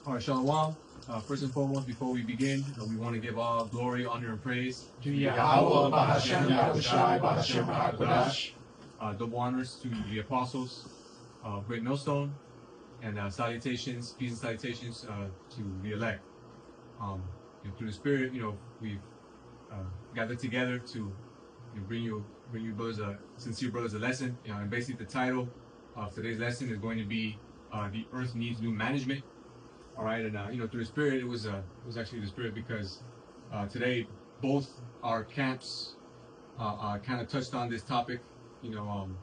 All right, Shalom. First and foremost, before we begin, we want to give all glory, honor, and praise to Yahweh, Bahashem, Yahushai, Bahashem, HaKodash. Double honors to the apostles of Great Millstone, and salutations, peace and salutations to the elect. Through the Spirit, we've gathered together to bring you brothers, sincere brothers, a lesson. And basically, the title of today's lesson is going to be "The Earth Needs New Management." All right, and through the Spirit, it was actually the Spirit because today both our camps kind of touched on this topic, and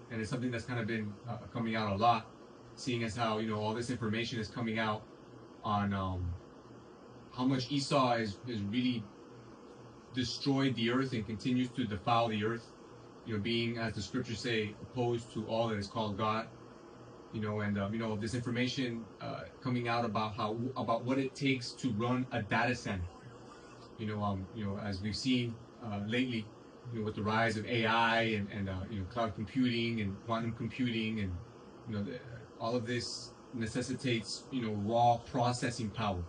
it's something that's kind of been coming out a lot, seeing as how all this information is coming out on how much Esau is really destroyed the earth and continues to defile the earth, being, as the scriptures say, opposed to all that is called God. This information coming out about what it takes to run a data center. As we've seen lately, with the rise of AI and cloud computing and quantum computing, and all of this necessitates raw processing power.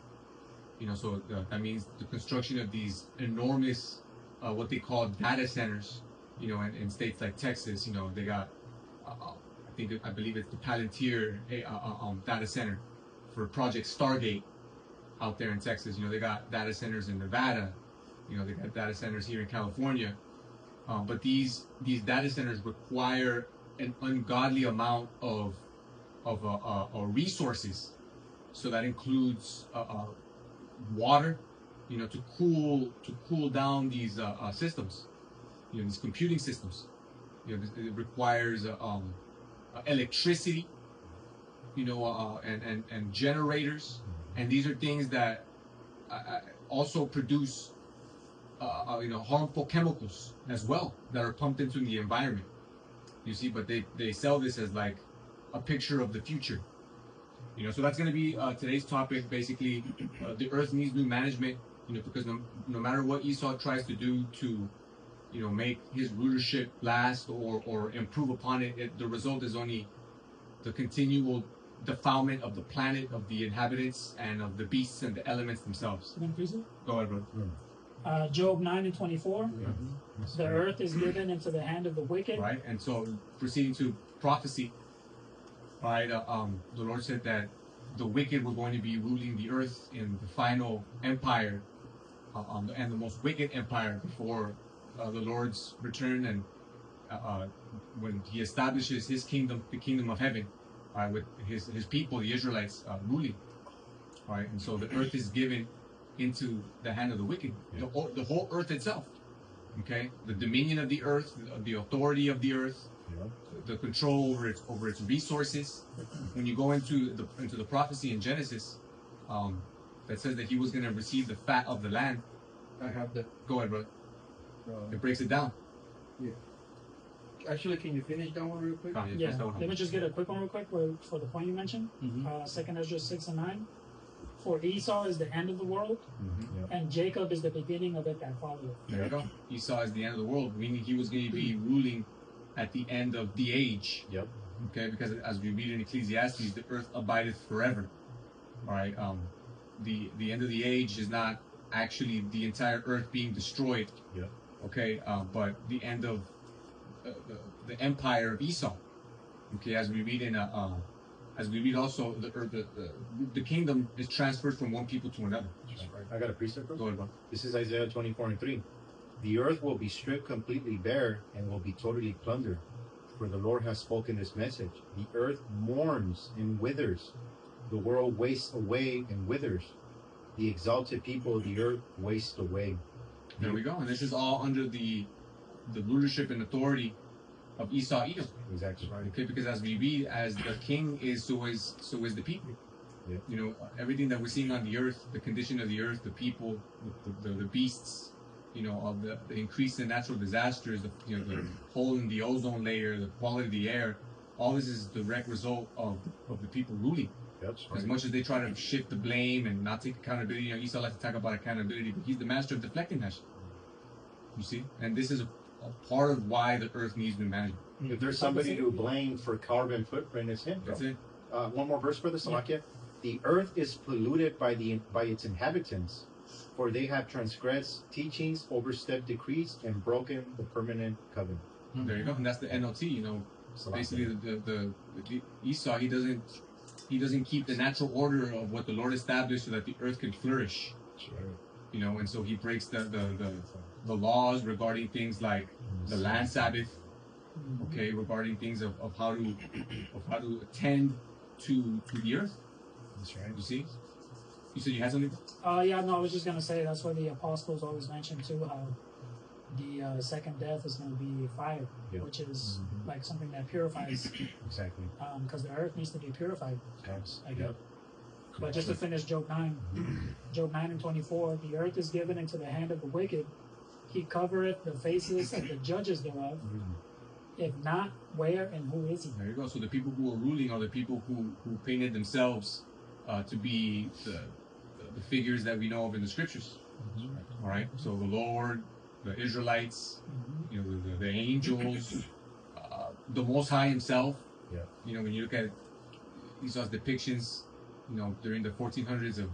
So that means the construction of these enormous what they call data centers. In states like Texas, they got. I believe it's the Palantir data center for Project Stargate out there in Texas. They got data centers in Nevada. They got data centers here in California. But these data centers require an ungodly amount of resources. So that includes water, to cool down these systems. These computing systems. It requires electricity, and generators, and these are things that also produce harmful chemicals as well that are pumped into the environment. You see, but they sell this as like a picture of the future. So that's going to be today's topic. Basically, the earth needs new management. Because no matter what Esau tries to do to make his rulership last or improve upon it, the result is only the continual defilement of the planet, of the inhabitants, and of the beasts and the elements themselves. Go ahead, brother. Job 9:24. The earth is given into the hand of the wicked. Right, and so proceeding to prophecy, right, the Lord said that the wicked were going to be ruling the earth in the final empire, and the most wicked empire before the Lord's return, and when He establishes His kingdom, the kingdom of heaven, with His people, the Israelites, ruling. Right, and so the earth is given into the hand of the wicked, the whole earth itself. Okay, the dominion of the earth, the authority of the earth, the control over its resources. When you go into the prophecy in Genesis, that says that he was going to receive the fat of the land. I have that. Go ahead, brother. It breaks it down. Yeah. Actually, can you finish that one real quick? Yeah. Let me just get a quick one real quick for the point you mentioned. 2nd Ezra 6:9. For Esau is the end of the world, and Jacob is the beginning of it that followeth. There you go. Esau is the end of the world, meaning he was going to be ruling at the end of the age. Yep. Okay, because as we read in Ecclesiastes, the earth abideth forever. All right. The end of the age is not actually the entire earth being destroyed. Yep. Okay, but the end of the empire of Esau. Okay, as we read also, the kingdom is transferred from one people to another. Right. I got a precept. Go ahead, bro. This is Isaiah 24:3. The earth will be stripped completely bare and will be totally plundered. For the Lord has spoken this message. The earth mourns and withers. The world wastes away and withers. The exalted people of the earth waste away. There we go. And this is all under the rulership and authority of Esau Edom. Exactly right. Okay, because as we read, as the king is, so is the people. Yeah. Everything that we're seeing on the earth, the condition of the earth, the people, the beasts, of the increase in natural disasters, the hole in the ozone layer, the quality of the air, all this is a direct result of the people ruling. That's right. As much as they try to shift the blame and not take accountability, Esau likes to talk about accountability, but he's the master of deflecting that shit. You see? And this is a part of why the earth needs new management. If there's somebody to blame for carbon footprint, it's him. That's it. One more verse for the Salakia. The earth is polluted by its inhabitants, for they have transgressed teachings, overstepped decrees, and broken the permanent covenant. There you go. And that's the NLT. You know, basically the Esau, he doesn't keep the natural order of what the Lord established so that the earth can flourish. You know, and so he breaks the laws regarding things like the land Sabbath. Okay, regarding things of how to attend to the earth. That's right. You see? You said you had something? Yeah, no, I was just gonna say that's why the apostles always mention too how the second death is gonna be fire, which is like something that purifies. Exactly. Because the earth needs to be purified. Yes. But just to finish Job 9, Job 9 and 24, the earth is given into the hand of the wicked. He covereth the faces of the judges thereof. If not, where and who is he? There you go. So the people who are ruling are the people who painted themselves to be the figures that we know of in the scriptures. All right. So the Lord, the Israelites, you know, the angels, the Most High Himself. Yeah. You know, when you look at Esau's depictions, you know, during the 1400s of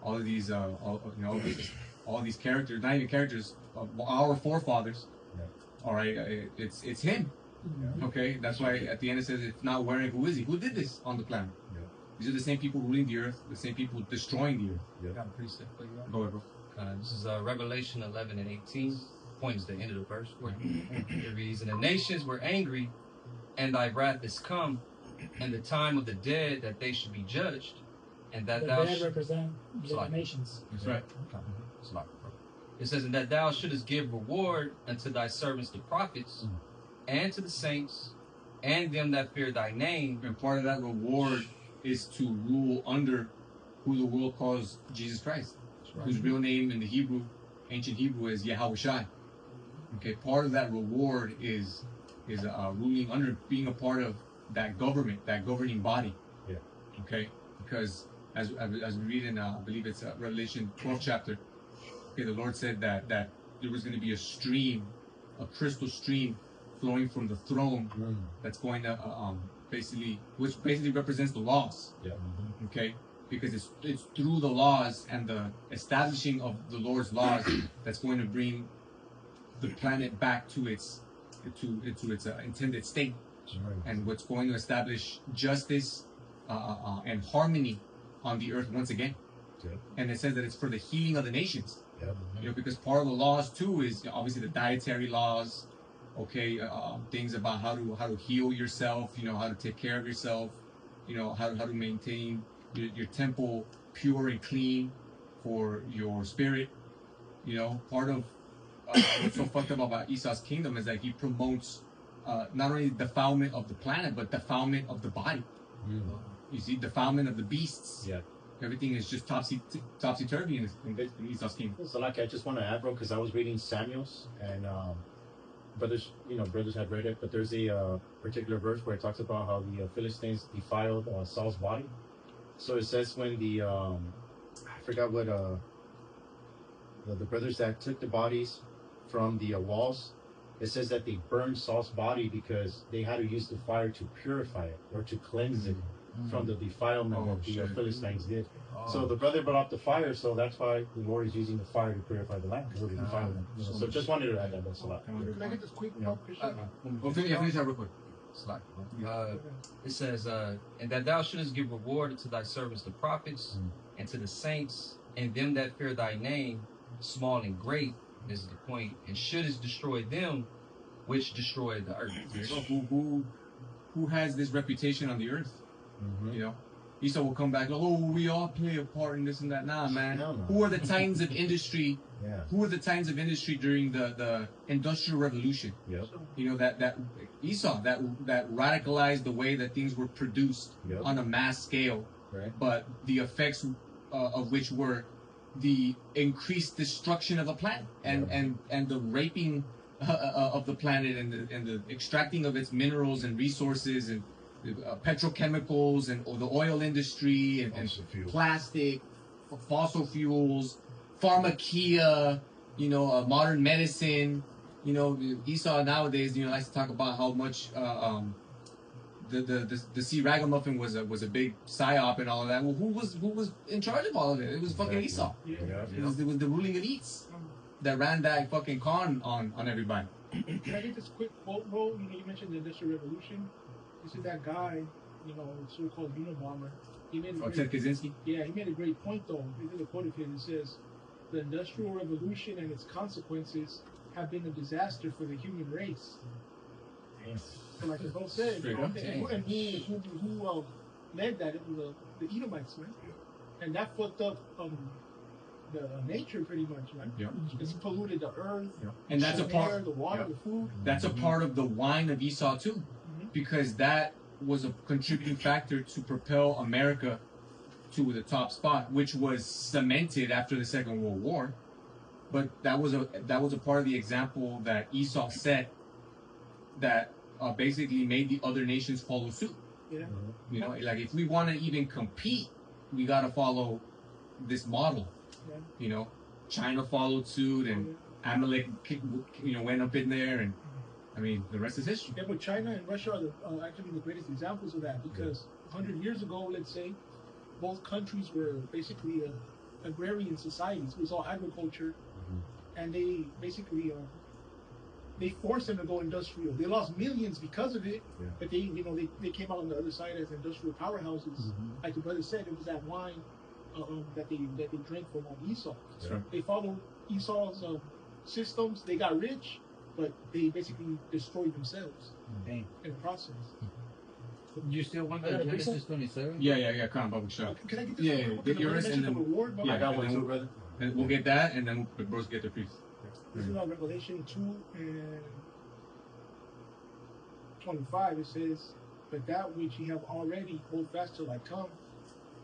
all of these, all these characters, not even characters, of our forefathers. Yeah. All right. It's him. Okay, that's why at the end it says, if not where, who is he? Who did this on the planet? Yeah. These are the same people ruling the earth, the same people destroying the earth. Yeah. Got a precept for you. Go ahead, bro. This is Revelation 11 and 18. Point is the end of the verse. Where it reads, and the nations were angry, and thy wrath is come, and the time of the dead that they should be judged, and that The thou dead represent the Slide. nations. That's right. It says, and that thou shouldest give reward unto thy servants the prophets, and to the saints, and them that fear thy name. And part of that reward is to rule under who the world calls Jesus Christ, whose real name in the Hebrew, ancient Hebrew, is Yahushai. Okay, part of that reward is ruling under, being a part of that government, that governing body. Yeah. Okay, because as we read in, I believe it's Revelation 12th chapter. Okay, the Lord said that there was going to be a stream, a crystal stream, flowing from the throne that's going to which basically represents the laws. Yeah. Okay, because it's through the laws and the establishing of the Lord's laws that's going to bring the planet back to its intended state, and what's going to establish justice and harmony on the earth once again. Yeah. And it says that it's for the healing of the nations. Yeah. You know, because part of the laws too is obviously the dietary laws. Okay, things about how to heal yourself. You know, how to take care of yourself. You know, how to maintain your temple pure and clean for your spirit. You know, part of what's so fucked up about Esau's kingdom is that he promotes not only defilement of the planet, but defilement of the body. You see, defilement of the beasts. Yeah. Everything is just topsy-turvy in Esau's kingdom. So like I just want to add, bro, because I was reading Samuel's, and brothers had read it, but there's a particular verse where it talks about how the Philistines defiled Saul's body. So it says when the I forgot what the brothers that took the bodies from the walls, it says that they burned Saul's body because they had to use the fire to purify it or to cleanse it from the defilement that the Philistines did. So the brother brought up the fire, so that's why the Lord is using the fire to purify the land. So just wanted to add that. That's a lot. Can I get this quick? Finish that real quick. It says, and that thou shouldest give reward unto thy servants the prophets, and to the saints, and them that fear thy name, small and great. This is the point. And shouldest destroy them which destroy the earth. Who has this reputation on the earth? You know, Esau will come back. Oh, we all play a part in this and that. Nah, man. No. Who are the titans of industry? Yeah. Who were the titans of industry during the Industrial Revolution? Yep. You know, that Esau that radicalized the way that things were produced on a mass scale. Right. But the effects of which were the increased destruction of the planet and the raping of the planet and the extracting of its minerals and resources and petrochemicals and the oil industry and plastic, fossil fuels, pharmakia, you know, modern medicine. You know, Esau nowadays, you know, likes to talk about how much the sea ragamuffin was a big psyop and all of that. Well, who was in charge of all of it? It was fucking Esau. Yeah. It was the ruling elites that ran that fucking con on everybody. Can I get this quick quote, bro? You know, you mentioned the Industrial Revolution. This is that guy, you know, so-called Unabomber. He made a Or great, Ted Kaczynski. yeah, he made a great point though. This is a quote of his. It says, "The Industrial Revolution and its consequences have been a disaster for the human race." So like the bro said, Straight up. and who led that? It was the Edomites, right? And that fucked up the nature pretty much, right? Yeah. It's polluted the earth, And that's a the part. air, the water, yeah. the food. That's a part of the wine of Esau too, because that was a contributing factor to propel America to the top spot, which was cemented after the Second World War. But that was a part of the example that Esau set that basically made the other nations follow suit. Yeah. You know, like if we want to even compete, we got to follow this model. Yeah. You know, China followed suit, and Amalek, you know, went up in there, and I mean, the rest is history. Yeah, but China and Russia are actually the greatest examples of that because 100 years ago, let's say, both countries were basically agrarian societies. It was all agriculture, and they basically they forced them to go industrial. They lost millions because of it, but they came out on the other side as industrial powerhouses. Like the brother said, it was that wine that they drank from Esau. That's right. They followed Esau's systems. They got rich, but they basically destroyed themselves Dang. in the process. You still want Yeah, the Genesis 27? Yeah. Come on, public show. Can I get this? Yeah, Can get I yours mention and the then- reward? yeah, I got and one then too, brother. And we'll get that, and then the bros get the priest. This is on Revelation 2 and 25. It says, "But that which ye have already hold fast till I come,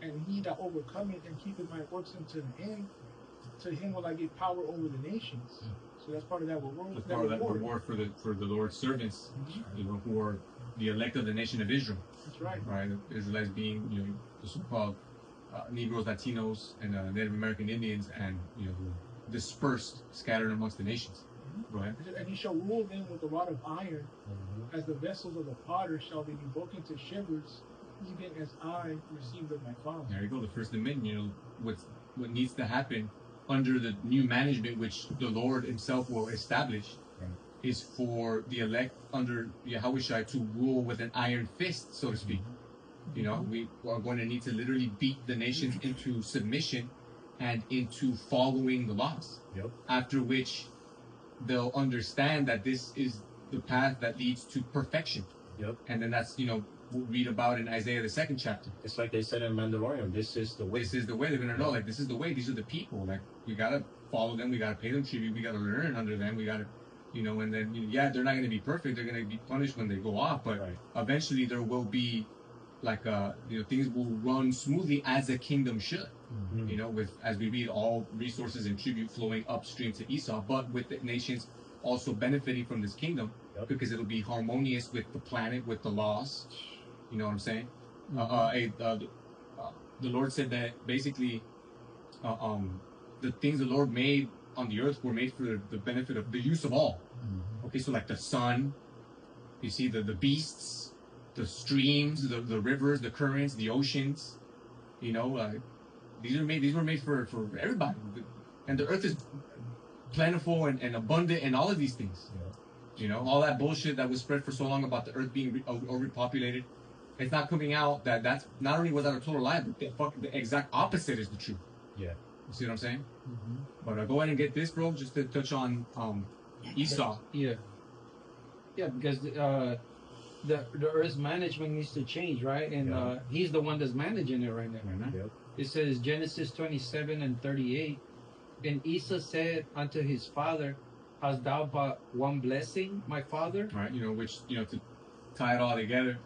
and he that overcometh and keepeth my works unto the end, to him will I give power over the nations." So that's part of that reward. That's part of that reward for the Lord's servants, you know, who are the elect of the nation of Israel, That's right. right? The Israelites being, you know, the so-called Negroes, Latinos, and Native American Indians, and you know, dispersed, scattered amongst the nations. Go ahead. And he shall rule them with a rod of iron, as the vessels of the potter shall they be broken to shivers, even as I received of my Father. There you go. The first dominion. You know, what needs to happen under the new management, which the Lord Himself will establish, is for the elect under Yahushua to rule with an iron fist, so to speak. You know, we are going to need to literally beat the nations into submission and into following the laws. Yep. After which, they'll understand that this is the path that leads to perfection. Yep. And then that's, you know, we'll read about in Isaiah the 2nd chapter. It's like they said in Mandalorian, this is the way. This is the way. They're gonna know, like, this is the way. These are the people. Like, we gotta follow them. We gotta pay them tribute. We gotta learn under them. We gotta, you know. And then, yeah, they're not gonna be perfect. They're gonna be punished when they go off. But Right. eventually, there will be, like, you know, things will run smoothly as a kingdom should. You know, with, as we read, all resources and tribute flowing upstream to Esau, but with the nations also benefiting from this kingdom, Yep. because it'll be harmonious with the planet, with the laws. You know what I'm saying? The Lord said that basically, the things the Lord made on the earth were made for the benefit of the use of all. Okay, so like the sun, you see the beasts, the streams, the rivers, the currents, the oceans. You know, these were made for everybody, and the earth is plentiful and abundant and all of these things. You know, all that bullshit that was spread for so long about the earth being overpopulated, it's not coming out that that's not only was that a total lie, but the exact opposite is the truth. Yeah. You see what I'm saying? But go ahead and get this, bro, just to touch on Esau. Yeah. Yeah, because the Earth's management needs to change, right? And Yeah. he's the one that's managing it right now. Yep. It says Genesis 27 and 38. And Esau said unto his father, "Hast thou but one blessing, my father?" Right, you know, which, you know, to tie it all together,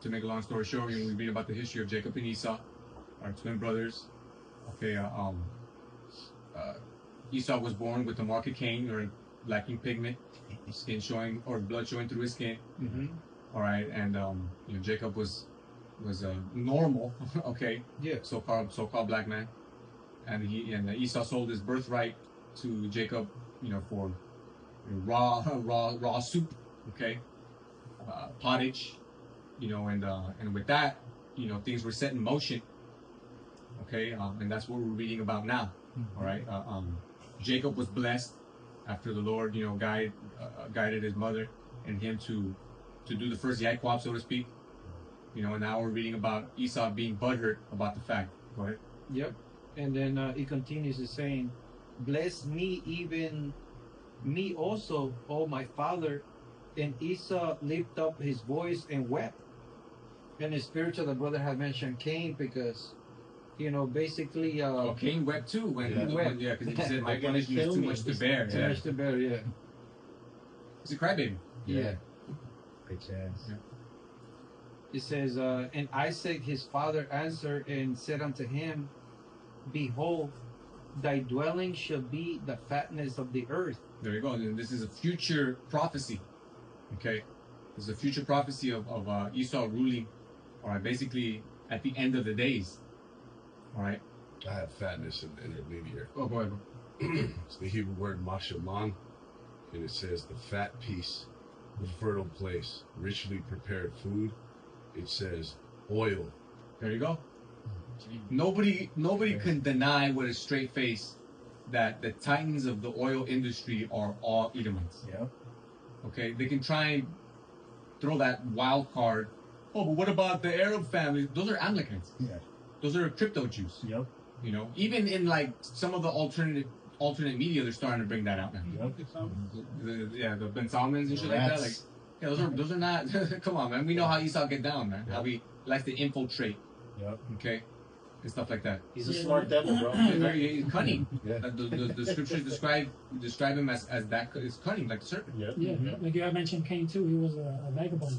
to make a long story short, you know, we read about the history of Jacob and Esau, our twin brothers. Okay, Esau was born with a mark of Cain, or lacking pigment, skin showing, or blood showing through his skin. All right, and you know, Jacob was normal, okay, Yeah. so-called black man, and Esau sold his birthright to Jacob, you know, for raw soup, okay, pottage, and with that, things were set in motion. Okay, and that's what we're reading about now. All right, Jacob was blessed after the Lord, guided his mother and him to do the first yaquab, so to speak. And now we're reading about Esau being butthurt about the fact. Go ahead. Yep. And then it continues to saying, "Bless me, even me also, O my father." And Esau lifted up his voice and wept. And the spiritual, the brother had mentioned Cain because, basically. Cain wept too when He wept. Yeah, because he said, "My They're gonna punishment is kill too me." much to bear." Too Yeah. much to bear, yeah. He's a crybaby. Yeah. Bitch ass. Yeah. It says, and Isaac his father answered and said unto him, Behold, thy dwelling shall be the fatness of the earth. There you go. And this is a future prophecy. Okay, this is a future prophecy of Esau ruling. All right, basically at the end of the days. All right. I have fatness in the intermediate. Oh, go ahead. Bro. It's the Hebrew word mashaman, and it says the fat piece, the fertile place, richly prepared food. It says oil. There you go. Nobody can deny with a straight face that the titans of the oil industry are all Edomites. Yeah. Okay, they can try and throw that wild card. Oh, but what about the Arab families? Those are Amalekites. Yeah. Those are crypto Jews. Yep. Even in like some of the alternate media, they're starting to bring that out now. Yep. The Ben Salmons and shit like that. Like, yeah, those are not. Come on, man. We know how Esau get down, man. How he likes to infiltrate. Yep. Okay, and stuff like that. He's a smart devil, bro. He's cunning. Yeah. The scriptures describe him as that is cunning, like the serpent. Yep. Yeah, like you had mentioned Cain too. He was a vagabond.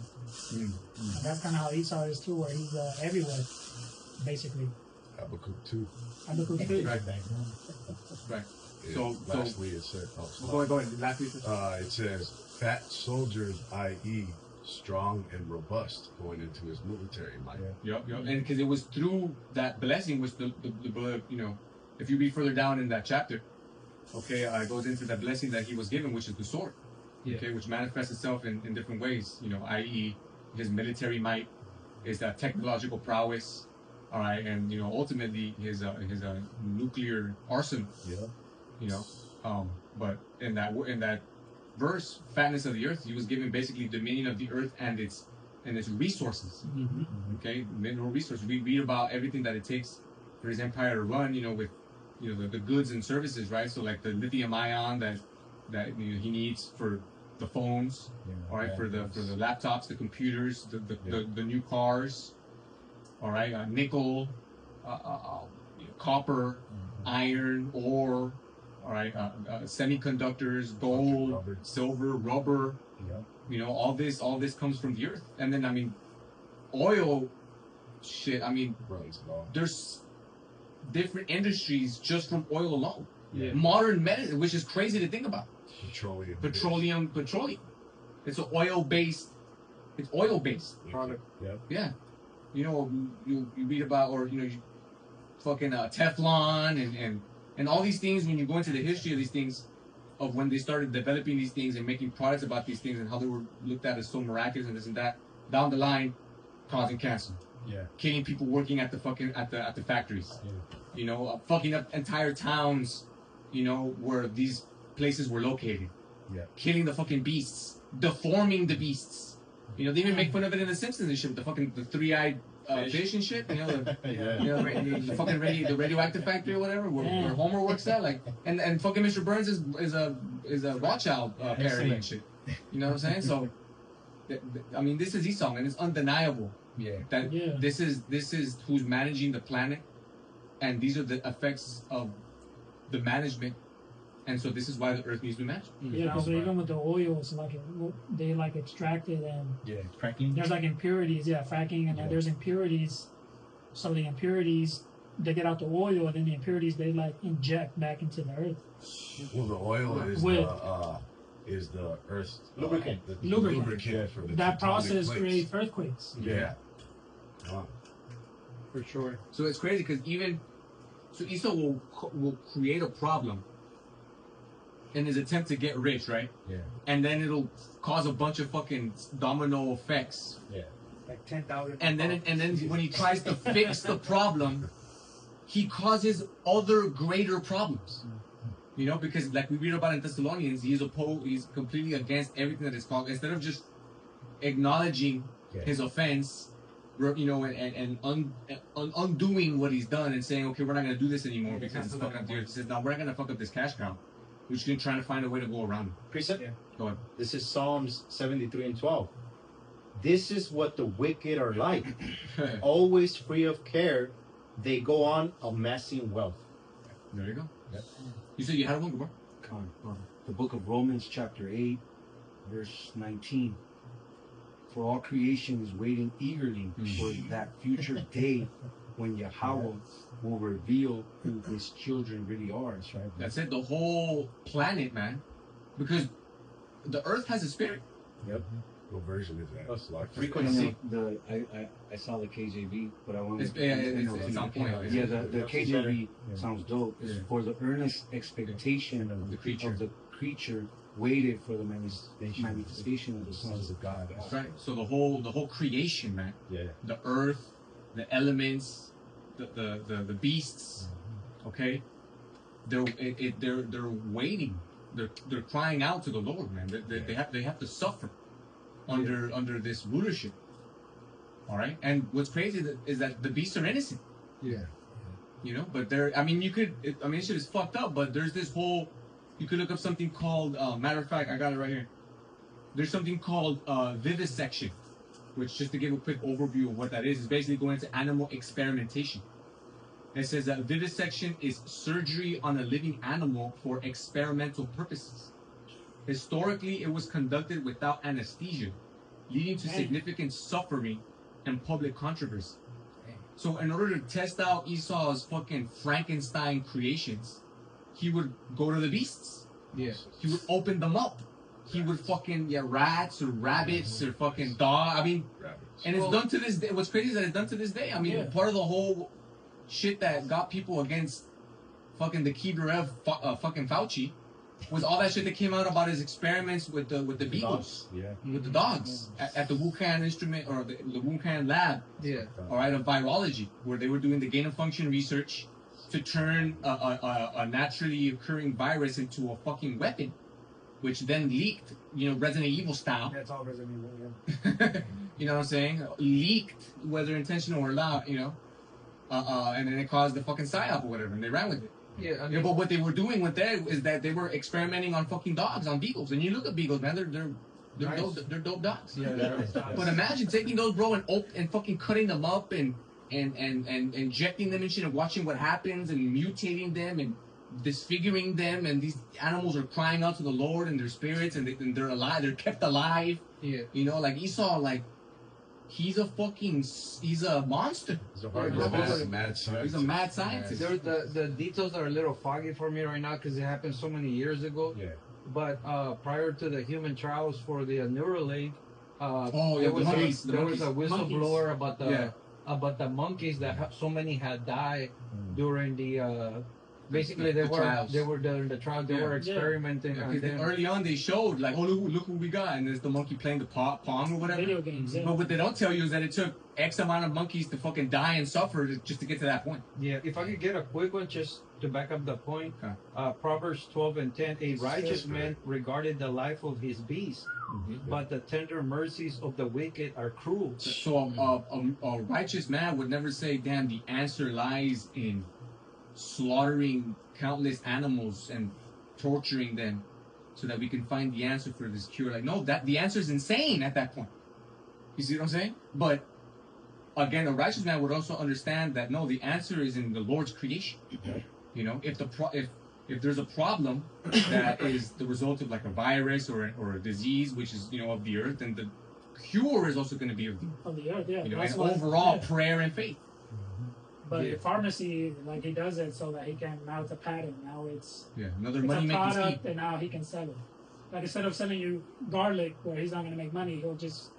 Mm. And that's kind of how Esau is too, where he's everywhere, basically. Habakkuk 2. Habakkuk too. Right. Right. And So- lastly, it said, Go ahead. Lastly, it says, fat soldiers, i.e., strong and robust, going into his military might. Yeah. Yep. And because it was through that blessing, which the if you read further down in that chapter, okay, it goes into that blessing that he was given, which is the sword. Yeah. Okay, which manifests itself in different ways. I.e., his military might, his technological prowess. All right, and ultimately his nuclear arsenal. Yeah. But in that verse, fatness of the earth, he was given basically dominion of the earth and its resources. Mm-hmm. Okay, mineral resources. We read about everything that it takes for his empire to run. With the goods and services, right? So like the lithium ion that he needs for the phones, all right, for the laptops, the computers, the new cars. All right, nickel, copper, iron, ore. All right, semiconductors, gold, Rubber. silver, rubber. Yeah. All this comes from the earth. And then oil, shit. Runs it all. There's different industries just from oil alone. Yeah. Modern medicine, which is crazy to think about. Petroleum. Petroleum. It's an oil-based. It's oil-based. Product. Yeah. You read about, or fucking Teflon and all these things. When you go into the history of these things, of when they started developing these things and making products about these things and how they were looked at as so miraculous and this and that, down the line, causing cancer, Yeah. killing people working at the factories, fucking up entire towns, where these places were located, Yeah. killing the fucking beasts, deforming the beasts. They even make fun of it in The Simpsons and shit, the three-eyed fish and shit. Yeah. The fucking the radioactive factory or whatever, where Homer works at, and fucking Mr. Burns is a Rothschild parody and shit. You know what I'm saying? So, this is Esau, man. It's undeniable that this is who's managing the planet, and these are the effects of the management. And so this is why the earth needs to be managed. Yeah, so even with the oil, it's they extract it and Yeah. Cracking. there's impurities, fracking, and then there's impurities. So the impurities, they get out the oil, and then the impurities they inject back into the earth. Well, the oil is the earth's Lubricant. the Lubricant. lubricant for the That tectonic process plates. creates earthquakes. Yeah. Wow. For sure. So it's crazy because Esau will create a problem in his attempt to get rich, right? Yeah. And then it'll cause a bunch of fucking domino effects Yeah. like 10,000. and then when he tries to fix the problem, he causes other greater problems. You know, because like we read about in Thessalonians, he's completely against everything that is called. Instead of just acknowledging his offense, you know, and undoing what he's done and saying, okay, we're not gonna do this anymore because it's fucking up the earth. He says, no, we're not gonna fuck up this cash cow. We're just gonna try to find a way to go around it. Precept? Go ahead. This is Psalms 73 and 12. This is what the wicked are like. Always free of care, they go on amassing wealth. There you go. Yep. You said you had one, bro? The book of Romans, chapter 8, verse 19. For all creation is waiting eagerly for that future day when Yahweh will reveal who his children really are. That's right. That's it. The whole planet, man. Because the earth has a spirit. Yep. What version is that? That's Like frequency. I saw the KJV, but I want It's on point. Yeah, the KJV sounds dope. It's for the earnest expectation of the creature waited for the manifestation of the sons of God. That's right. So the whole creation, man. Yeah. The earth, the elements, the beasts. Okay. They're waiting. They're crying out to the Lord, man. They have to suffer under this rulership. All right. And what's crazy is that the beasts are innocent. Yeah. You know, but this shit is fucked up. But there's this whole. You could look up something called, matter of fact, I got it right here. There's something called vivisection, which, just to give a quick overview of what that is basically going into animal experimentation. It says that vivisection is surgery on a living animal for experimental purposes. Historically, it was conducted without anesthesia, leading to significant suffering and public controversy. So in order to test out Esau's fucking Frankenstein creations, he would go to the beasts. Yeah. He would open them up. He would fucking rats or rabbits or fucking dog. I mean, and it's done to this day. What's crazy is that it's done to this day. I mean, part of the whole shit that got people against fucking the Kiberev fucking Fauci was all that shit that came out about his experiments with the beagles, with the dogs at the Wuhan instrument or the Wuhan lab. Yeah. All right, of virology, where they were doing the gain of function research to turn a naturally occurring virus into a fucking weapon, which then leaked, you know, Resident Evil style. That's all Resident Evil, yeah. You know what I'm saying? Leaked, whether intentional or not, you know. And then it caused the fucking psyop or whatever, and they ran with it. Yeah, Yeah, but what they were doing with that is that they were experimenting on fucking dogs, on beagles. And you look at beagles, man, they're Nice. dope dogs. Yeah, But imagine taking those, bro, and fucking cutting them up and injecting them and shit and watching what happens and mutating them and disfiguring them, and these animals are crying out to the Lord and their spirits, and they're alive, they're kept alive. Yeah. You know, like Esau, like he's a monster. He's a hard Mad scientist. He's a mad scientist. The details are a little foggy for me right now because it happened so many years ago. Yeah. But prior to the human trials for the Neuralink, the monkeys. there was a whistleblower about the monkeys that so many had died during the. Basically, they were during the trial. They were experimenting on them. Early on, they showed like, oh look what we got, and there's the monkey playing the Pong or whatever. Video games, yeah. But what they don't tell you is that it took X amount of monkeys to fucking die and suffer just to get to that point. Yeah, if I could get a quick one just to back up the point. Proverbs 12:10, a righteous man regarded the life of his beast, but the tender mercies of the wicked are cruel. So a righteous man would never say, damn, the answer lies in slaughtering countless animals and torturing them so that we can find the answer for this cure. Like, no, that the answer is insane at that point. You see what I'm saying? But again, a righteous man would also understand that no, the answer is in the Lord's creation. You know, if there's a problem that is the result of like a virus or a disease, which is, you know, of the earth, then the cure is also going to be of the earth, yeah. You know, That's and what- overall yeah. prayer and faith. But the pharmacy, like, he does it so that he can, now it's a pattern. Now it's Another it's money a making product, scheme. and now he can sell it. Like, instead of selling you garlic where he's not going to make money, he'll just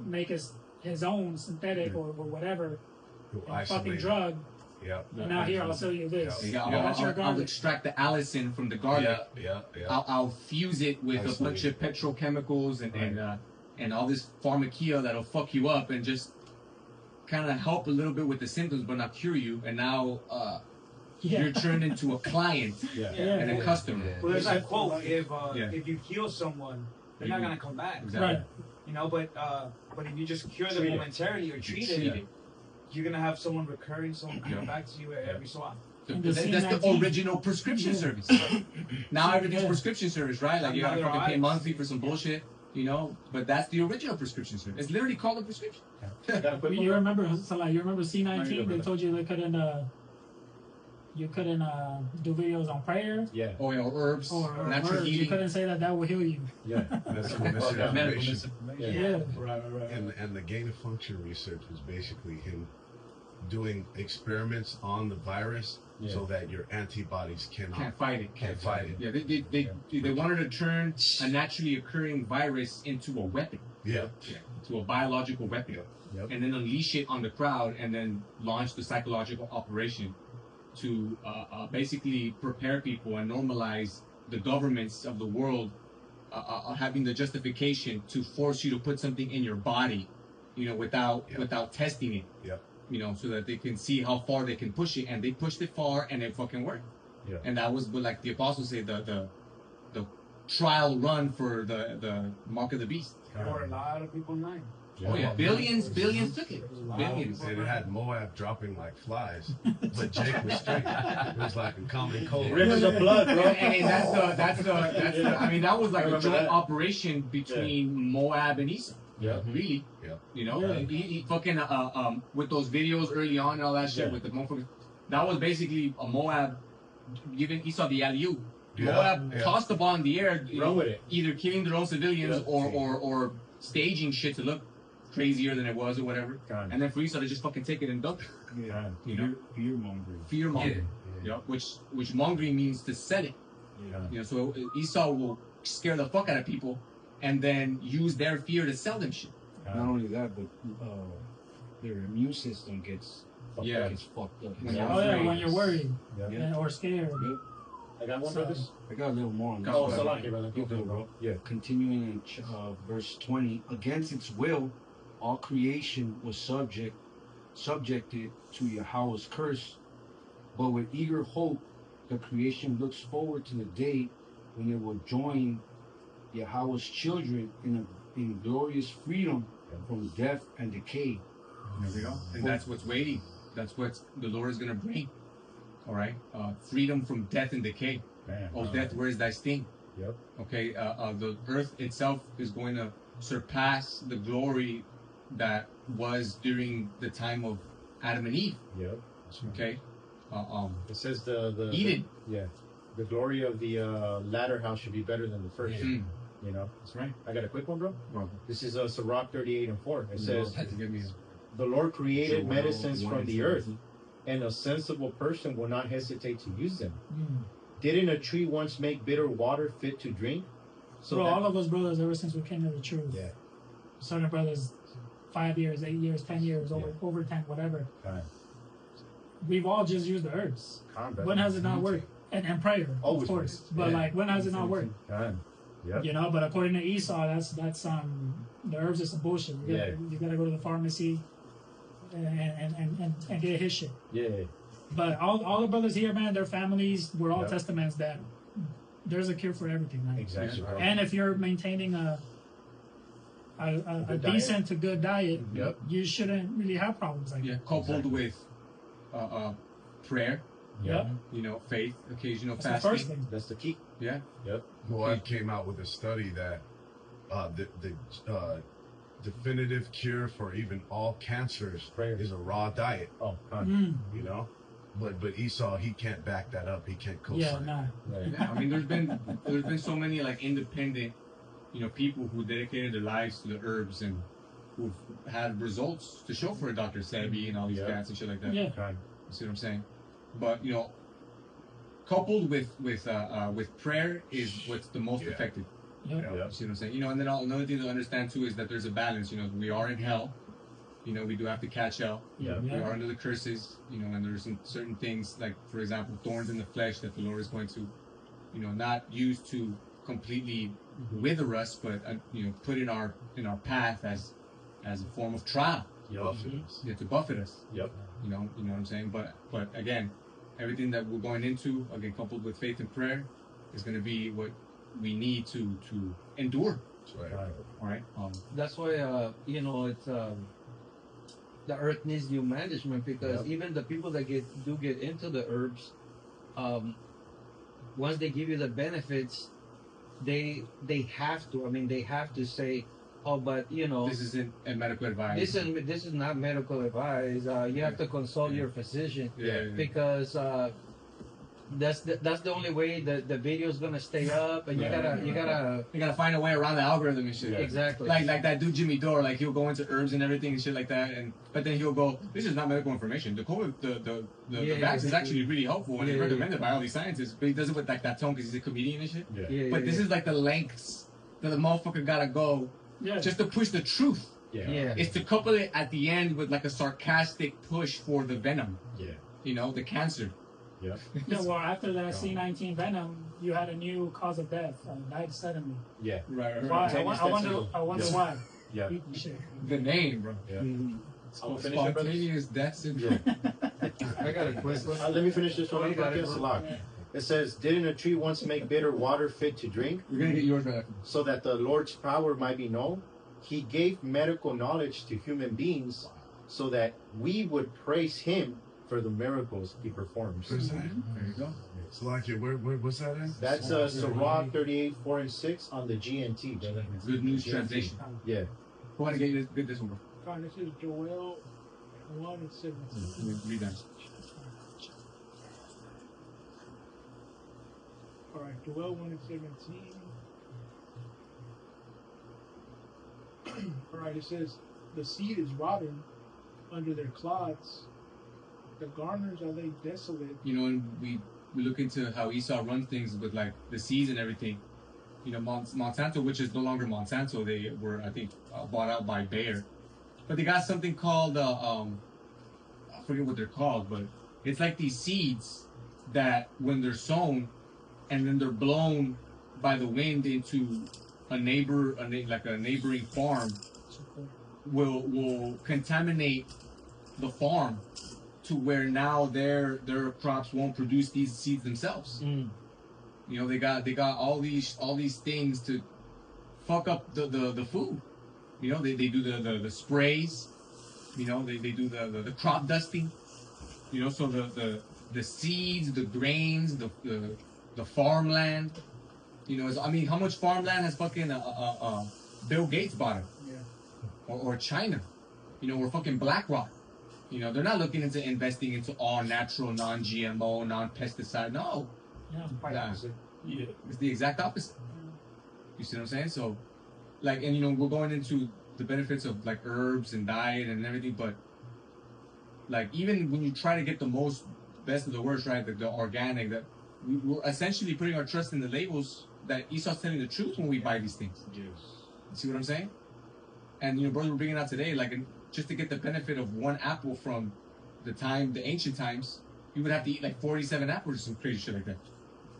make his own synthetic or whatever fucking drug. Yeah. And now here, I'll sell you this. Yeah, That's your I'll garlic. extract the allicin from the garlic. Yeah. I'll fuse it with a bunch of petrochemicals and all this pharmakia that'll fuck you up and just kind of help a little bit with the symptoms, but not cure you. And now you're turned into a client and a customer. Well, there's that quote: if Yeah. if you heal someone, they're not gonna come back. Exactly. Right. You know, but if you just cure them momentarily or treat it, you're gonna have someone recurring, someone coming back to you every so often. And the That's the C19 original prescription service. Now everything's prescription service, right? Like you gotta fucking pay monthly for some bullshit, you know. But that's the original prescription service. It's literally called a prescription. You remember, Salah, you remember C19? No, you They go, told you they couldn't, you couldn't do videos on prayer Yeah. Or herbs, or natural words. You healing. couldn't say that will heal you. Yeah. That's some Medical misinformation. misinformation. Yeah. Right. And the gain of function research was basically him doing experiments on the virus so that your antibodies Can't fight it. can't fight it. Yeah, they wanted to turn a naturally occurring virus into a weapon, Yeah. to a biological weapon, Yep. and then unleash it on the crowd, and then launch the psychological operation to basically prepare people and normalize the governments of the world having the justification to force you to put something in your body, you know, without testing it. Yep. You know, so that they can see how far they can push it, and they pushed it far, and it fucking worked. Yeah. And that was what, like the apostles say, the trial run for the mark of the beast. Or a lot of people dying. Oh yeah, billions took it. Billions. And it had Moab dropping like flies, but Jake was straight. It was like a common cold. Rivers of blood, bro. And that's the I mean, that was like a remember joint that. operation between Moab and Esau. Yeah. Really. Yeah. You know, Yeah. he fucking with those videos early on and all that shit Yeah. with the motherfuckers. That was basically a Moab giving Esau the alley-oop. Yeah. Moab Yeah. tossed the ball in the air, you Run know, with it. either killing their own civilians Yeah. or staging shit to look crazier than it was or whatever. Kind. And then for Esau to just fucking take it and dunk it. Yeah. You know? Fear mongering. Fear mongering. Yeah. Which mongering means to set it. Yeah. You know, so Esau will scare the fuck out of people and then use their fear to sell them shit. Not only that, but their immune system gets Yeah. fucked up. When Oh you're yeah, afraid. when you're worried Yeah. or scared. I got one, So- brothers. I got a little more on this. Oh, one. Salaki, brother. You go, bro. Yeah. Continuing in verse 20, against its will, all creation was subjected to Yahweh's curse, but with eager hope, the creation looks forward to the day when it will join Yahweh's children in glorious freedom from death and decay. There we go. And that's what's waiting. That's what the Lord is going to bring. All right. Freedom from death and decay. Man. Oh, death, where is thy sting? Yep. Okay. The earth itself is going to surpass the glory that was during the time of Adam and Eve. Yep. Okay. It says the Eden. yeah. The glory of the latter house should be better than the first. Mm, You know. that's right. I got a quick one, bro. Bro, This is Sirach 38:4. It says, had to give me "The Lord created So, medicines one from the is- earth, and a sensible person will not hesitate to use them. Mm. Didn't a tree once make bitter water fit to drink?" So Bro, that- all of us brothers, ever since we came to the truth, Yeah. certain brothers, 5 years, 8 years, 10 years, over 10, whatever. Kind. We've all just used the herbs. Kind, brother. When has it not worked? And prayer, Always of course. works. But Yeah. like, when has it not worked? Kind. Yep. You know, but according to Esau, that's the herbs is some bullshit. You gotta go to the pharmacy and get his shit. Yeah. But all the brothers here, man, their families, we're all Yep. testaments that there's a cure for everything, man. Exactly. bro. And if you're maintaining a good decent to good diet, Yep. you shouldn't really have problems like yeah, that. coupled with prayer, Yep. you know, faith, occasional That's the fasting. first thing. That's the key. Yeah. Yep. Moab came out with a study that the definitive cure for even all cancers Prayer. is a raw diet. Oh, kind. Mm. You know, but Esau, he can't back that up. He can't Yeah, co-sign. nah. Right. Yeah, I mean, there's been so many like independent, you know, people who dedicated their lives to the herbs and who've had results to show for it. Dr. Sebi and all these Yeah. cats and shit like that. Yeah. Kind. You see what I'm saying? But you know, coupled with prayer is what's the most Yeah. effective. Yep. Yeah. You see what I'm saying? You know, and then another thing to understand too is that there's a balance. You know, we are in hell. You know, we do have to catch hell. Yeah. We are under the curses. You know, and there's some certain things like, for example, thorns in the flesh that the Lord is going to, you know, not use to completely wither us, but put in our path as a form of trial. Buffet. To buffet us. Yep. You know what I'm saying? But again, everything that we're going into, again, coupled with faith and prayer, is going to be what we need to endure. That's right. All right. That's why it's the earth needs new management, because even the people that get into the herbs, once they give you the benefits, they have to say, oh, but this isn't a medical advice. This is not medical advice. You have to consult your physician, Yeah. because that's the only way the video is gonna stay up, and you gotta find a way around the algorithm and shit. Exactly. Like that dude Jimmy Dore, like he'll go into herbs and everything and shit like that, but then he'll go, this is not medical information. The COVID, the vaccine is actually really helpful and it's recommended by all these scientists. But he does it with like that tone because he's a comedian and shit. But this is like the lengths that the motherfucker gotta go just to push the truth. It's to couple it at the end with like a sarcastic push for the venom. The cancer. Yeah, well, after that C-19 venom, you had a new cause of death. Died suddenly. Yeah. Right. Why? I wonder why. Yeah. Shit. The name, bro. Yeah. I'll finish it, spontaneous death syndrome. I got a quick one. Let me finish this one. It says, didn't a tree once make bitter water fit to drink? We're going to get yours right after. So that the Lord's power might be known? He gave medical knowledge to human beings so that we would praise him for the miracles he performs. Where's that? There you go. Salakia, what's that in? That's Sirach 38, 4 and 6 on the GNT. Good News Translation. Yeah. Go ahead and get this one, bro. God, this is Joel 1 and 17. Read that. All right, Joel 1 and 17. All right, it says, the seed is rotten under their clods. The garners are laid desolate. And we look into how Esau runs things with like the seeds and everything. Monsanto, which is no longer Monsanto, they were, I think, bought out by Bayer. But they got something called, I forget what they're called, but it's like these seeds that when they're sown and then they're blown by the wind into a neighboring farm, will contaminate the farm to where now their crops won't produce these seeds themselves. They got all these things to fuck up the food. They do the sprays. They do the crop dusting. So the seeds, the grains, the farmland. How much farmland has fucking Bill Gates bought it? Or China, or fucking BlackRock. They're not looking into investing into all natural, non-GMO, non-pesticide. No. It's the exact opposite. You see what I'm saying? So, we're going into the benefits of like herbs and diet and everything, but like even when you try to get the best of the worst, right, the organic, that we're essentially putting our trust in the labels that Esau's telling the truth when we buy these things. You see what I'm saying? And brother, we're bringing out today, like, just to get the benefit of one apple from the ancient times, you would have to eat like 47 apples or some crazy shit like that.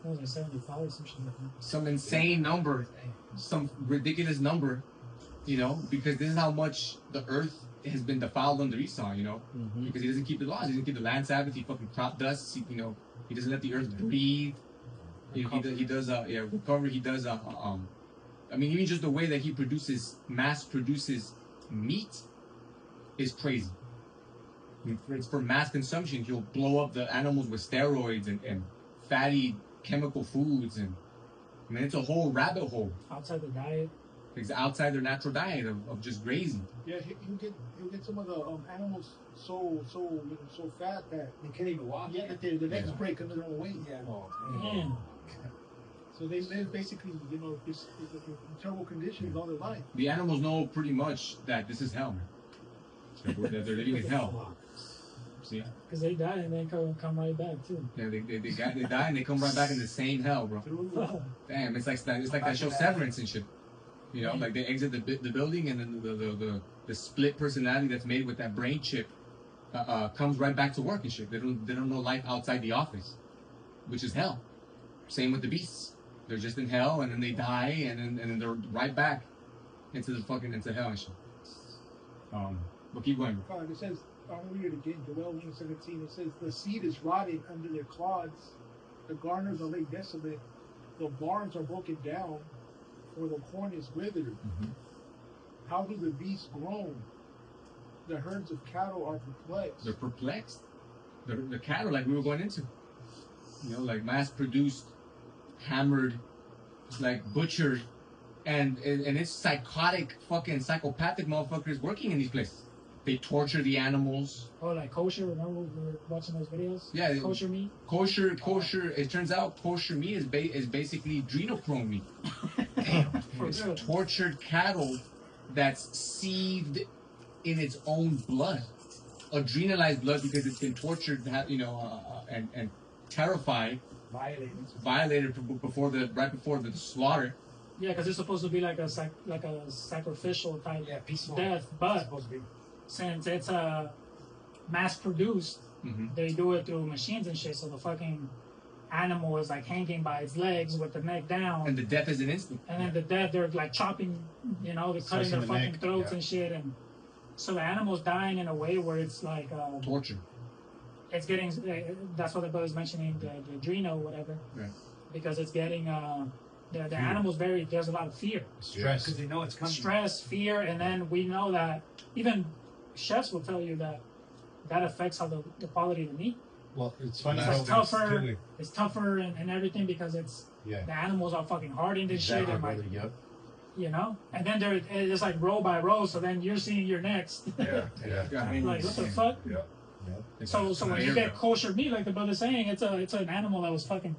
What was it, 75, some shit like that? Some insane number, some ridiculous number, because this is how much the earth has been defiled under Esau, because he doesn't keep the laws, he doesn't keep the land Sabbath, he fucking crop dusts, he doesn't let the earth breathe. He does recover. He does even just the way that he mass produces meat is crazy. It's for mass consumption. He'll blow up the animals with steroids and fatty chemical foods, and it's a whole rabbit hole. Outside the diet. It's outside their natural diet of just grazing. Yeah, he'll get some of the animals so fat that they can't even walk. Yeah, that their legs break under their own weight. Yeah. Man. So they live basically, this in terrible conditions all their life. The animals know pretty much that this is hell, man. That they're living in hell. See? Because they die and then come right back too. Yeah, they die and they come right back in the same hell, bro. Damn, it's like that show Severance and shit. Like they exit the building and then the split personality that's made with that brain chip comes right back to work and shit. They don't know life outside the office, which is hell. Same with the beasts. They're just in hell, and then they die, and then they're right back into hell and shit. But keep going. It says, I'll read it again, Joel 1:17. It says, the seed is rotted under their clods, the garners are laid desolate, the barns are broken down, for the corn is withered. Mm-hmm. How do the beasts groan? The herds of cattle are perplexed. They're perplexed. The cattle, like we were going into, like mass-produced, hammered, like butchered, and it's psychotic, fucking psychopathic motherfuckers working in these places. They torture the animals. Oh, like kosher. Remember we were watching those videos? Yeah, Kosher meat. Kosher. It turns out kosher meat is basically adrenochrome meat. It's real. tortured cattle that's seethed in its own blood, adrenalized blood, because it's been tortured, and terrified, violated right before the slaughter. Yeah, because it's supposed to be like a sacrificial type death, but since it's mass produced, they do it through machines and shit. So the fucking animal is like hanging by its legs with the neck down, And the death is an instant. and then the death they're like chopping, they're cutting Slicing their the fucking neck, throats yeah. and shit, and so the animal's dying in a way where it's like Torture. it's getting. That's what the brother's mentioning, the adrenal, whatever, Right. because it's getting the animal's there's a lot of fear. Stress. Because they know it's coming. Stress, fear, and then we know that even chefs will tell you that affects how the quality of the meat. Well, it's funny. It's Nice. like how- tougher. It's tougher and everything because Yeah. the animals are fucking hardened and shit, Exactly, and like brother. Yep. and then it's like row by row. So then you're seeing your next. Yeah, yeah. Like what the fuck? Yeah. So when you get kosher meat, like the brother's saying, it's an animal that was fucking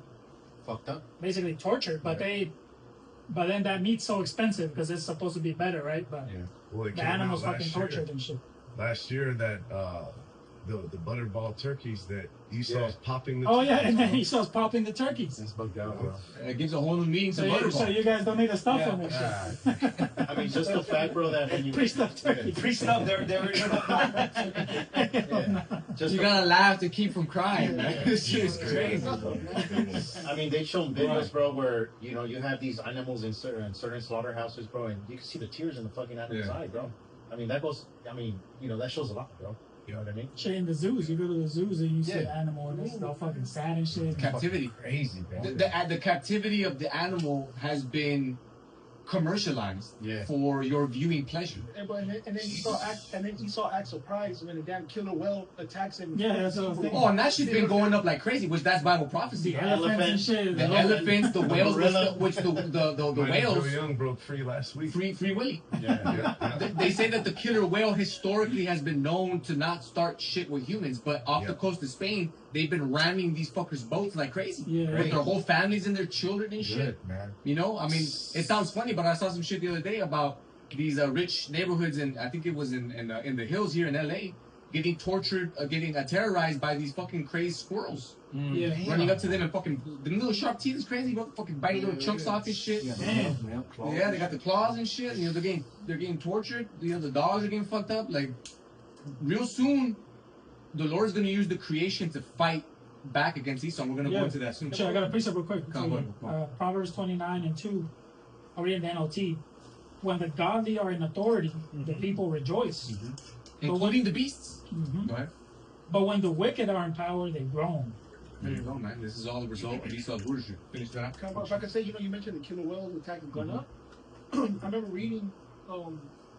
Fucked up. basically tortured, but then that meat's so expensive because it's supposed to be better, right? But Yeah. Well, it the came out animal's last fucking year. tortured and shit. Last year, that the butterball turkeys that Esau's popping. The Oh yeah, turkeys and then on. he starts popping the turkeys. It's bugged out, bro. It gives a whole new meaning to So butterball. you guys don't need to stuff them and shit. I mean, just the fact, bro, that when you Pre-stuffed turkey. Pre-stuff, they're just You the- gotta laugh to keep from crying, man. This shit is crazy. I mean, they've shown videos, bro, where you have these animals in certain slaughterhouses, bro, and you can see the tears in the fucking animal's Yeah. eye, bro. I mean, that shows a lot, bro. You know what I mean? Shit in the zoos, you go to the zoos and you see Yeah. the animal and it's all fucking sad and shit. Captivity. Crazy, bro. The captivity of the animal has been commercialized Yeah. for your viewing pleasure. And then Esau acts surprised when the damn killer whale attacks him. Yeah, that's what I was thinking. Oh, and that shit's been going up like crazy, which that's Bible prophecy. The elephants and shit. The elephants, the whales, gorilla. which the Michael whales, Young broke free last week. free Willy. Yeah. They say that the killer whale historically has been known to not start shit with humans, but off the Yeah. coast of Spain, they've been ramming these fuckers' boats like crazy. Yeah. With their whole families and their children and shit. Good, man. I mean, it sounds funny, but I saw some shit the other day about these rich neighborhoods, and I think it was in the hills here in LA, getting tortured, getting terrorized by these fucking crazy squirrels. Yeah. Running up to them and fucking, the little sharp teeth is crazy, bro. Fucking biting little chunks off and shit. Yeah, they got the claws and shit. They're getting tortured. The dogs are getting fucked up. Like, real soon, the Lord's gonna use the creation to fight back against Esau. We're gonna go into that soon. Sure, I got a precept real quick. Come on. Proverbs 29:2. I'll read it in the NLT. When the godly are in authority, the people rejoice. Including the beasts. Mhm. Go ahead. But when the wicked are in power, they groan. There you go, man. This is all the result of Esau's worship. Finish that up. If I could say, you mentioned the killer whales attacking Ghana. I remember reading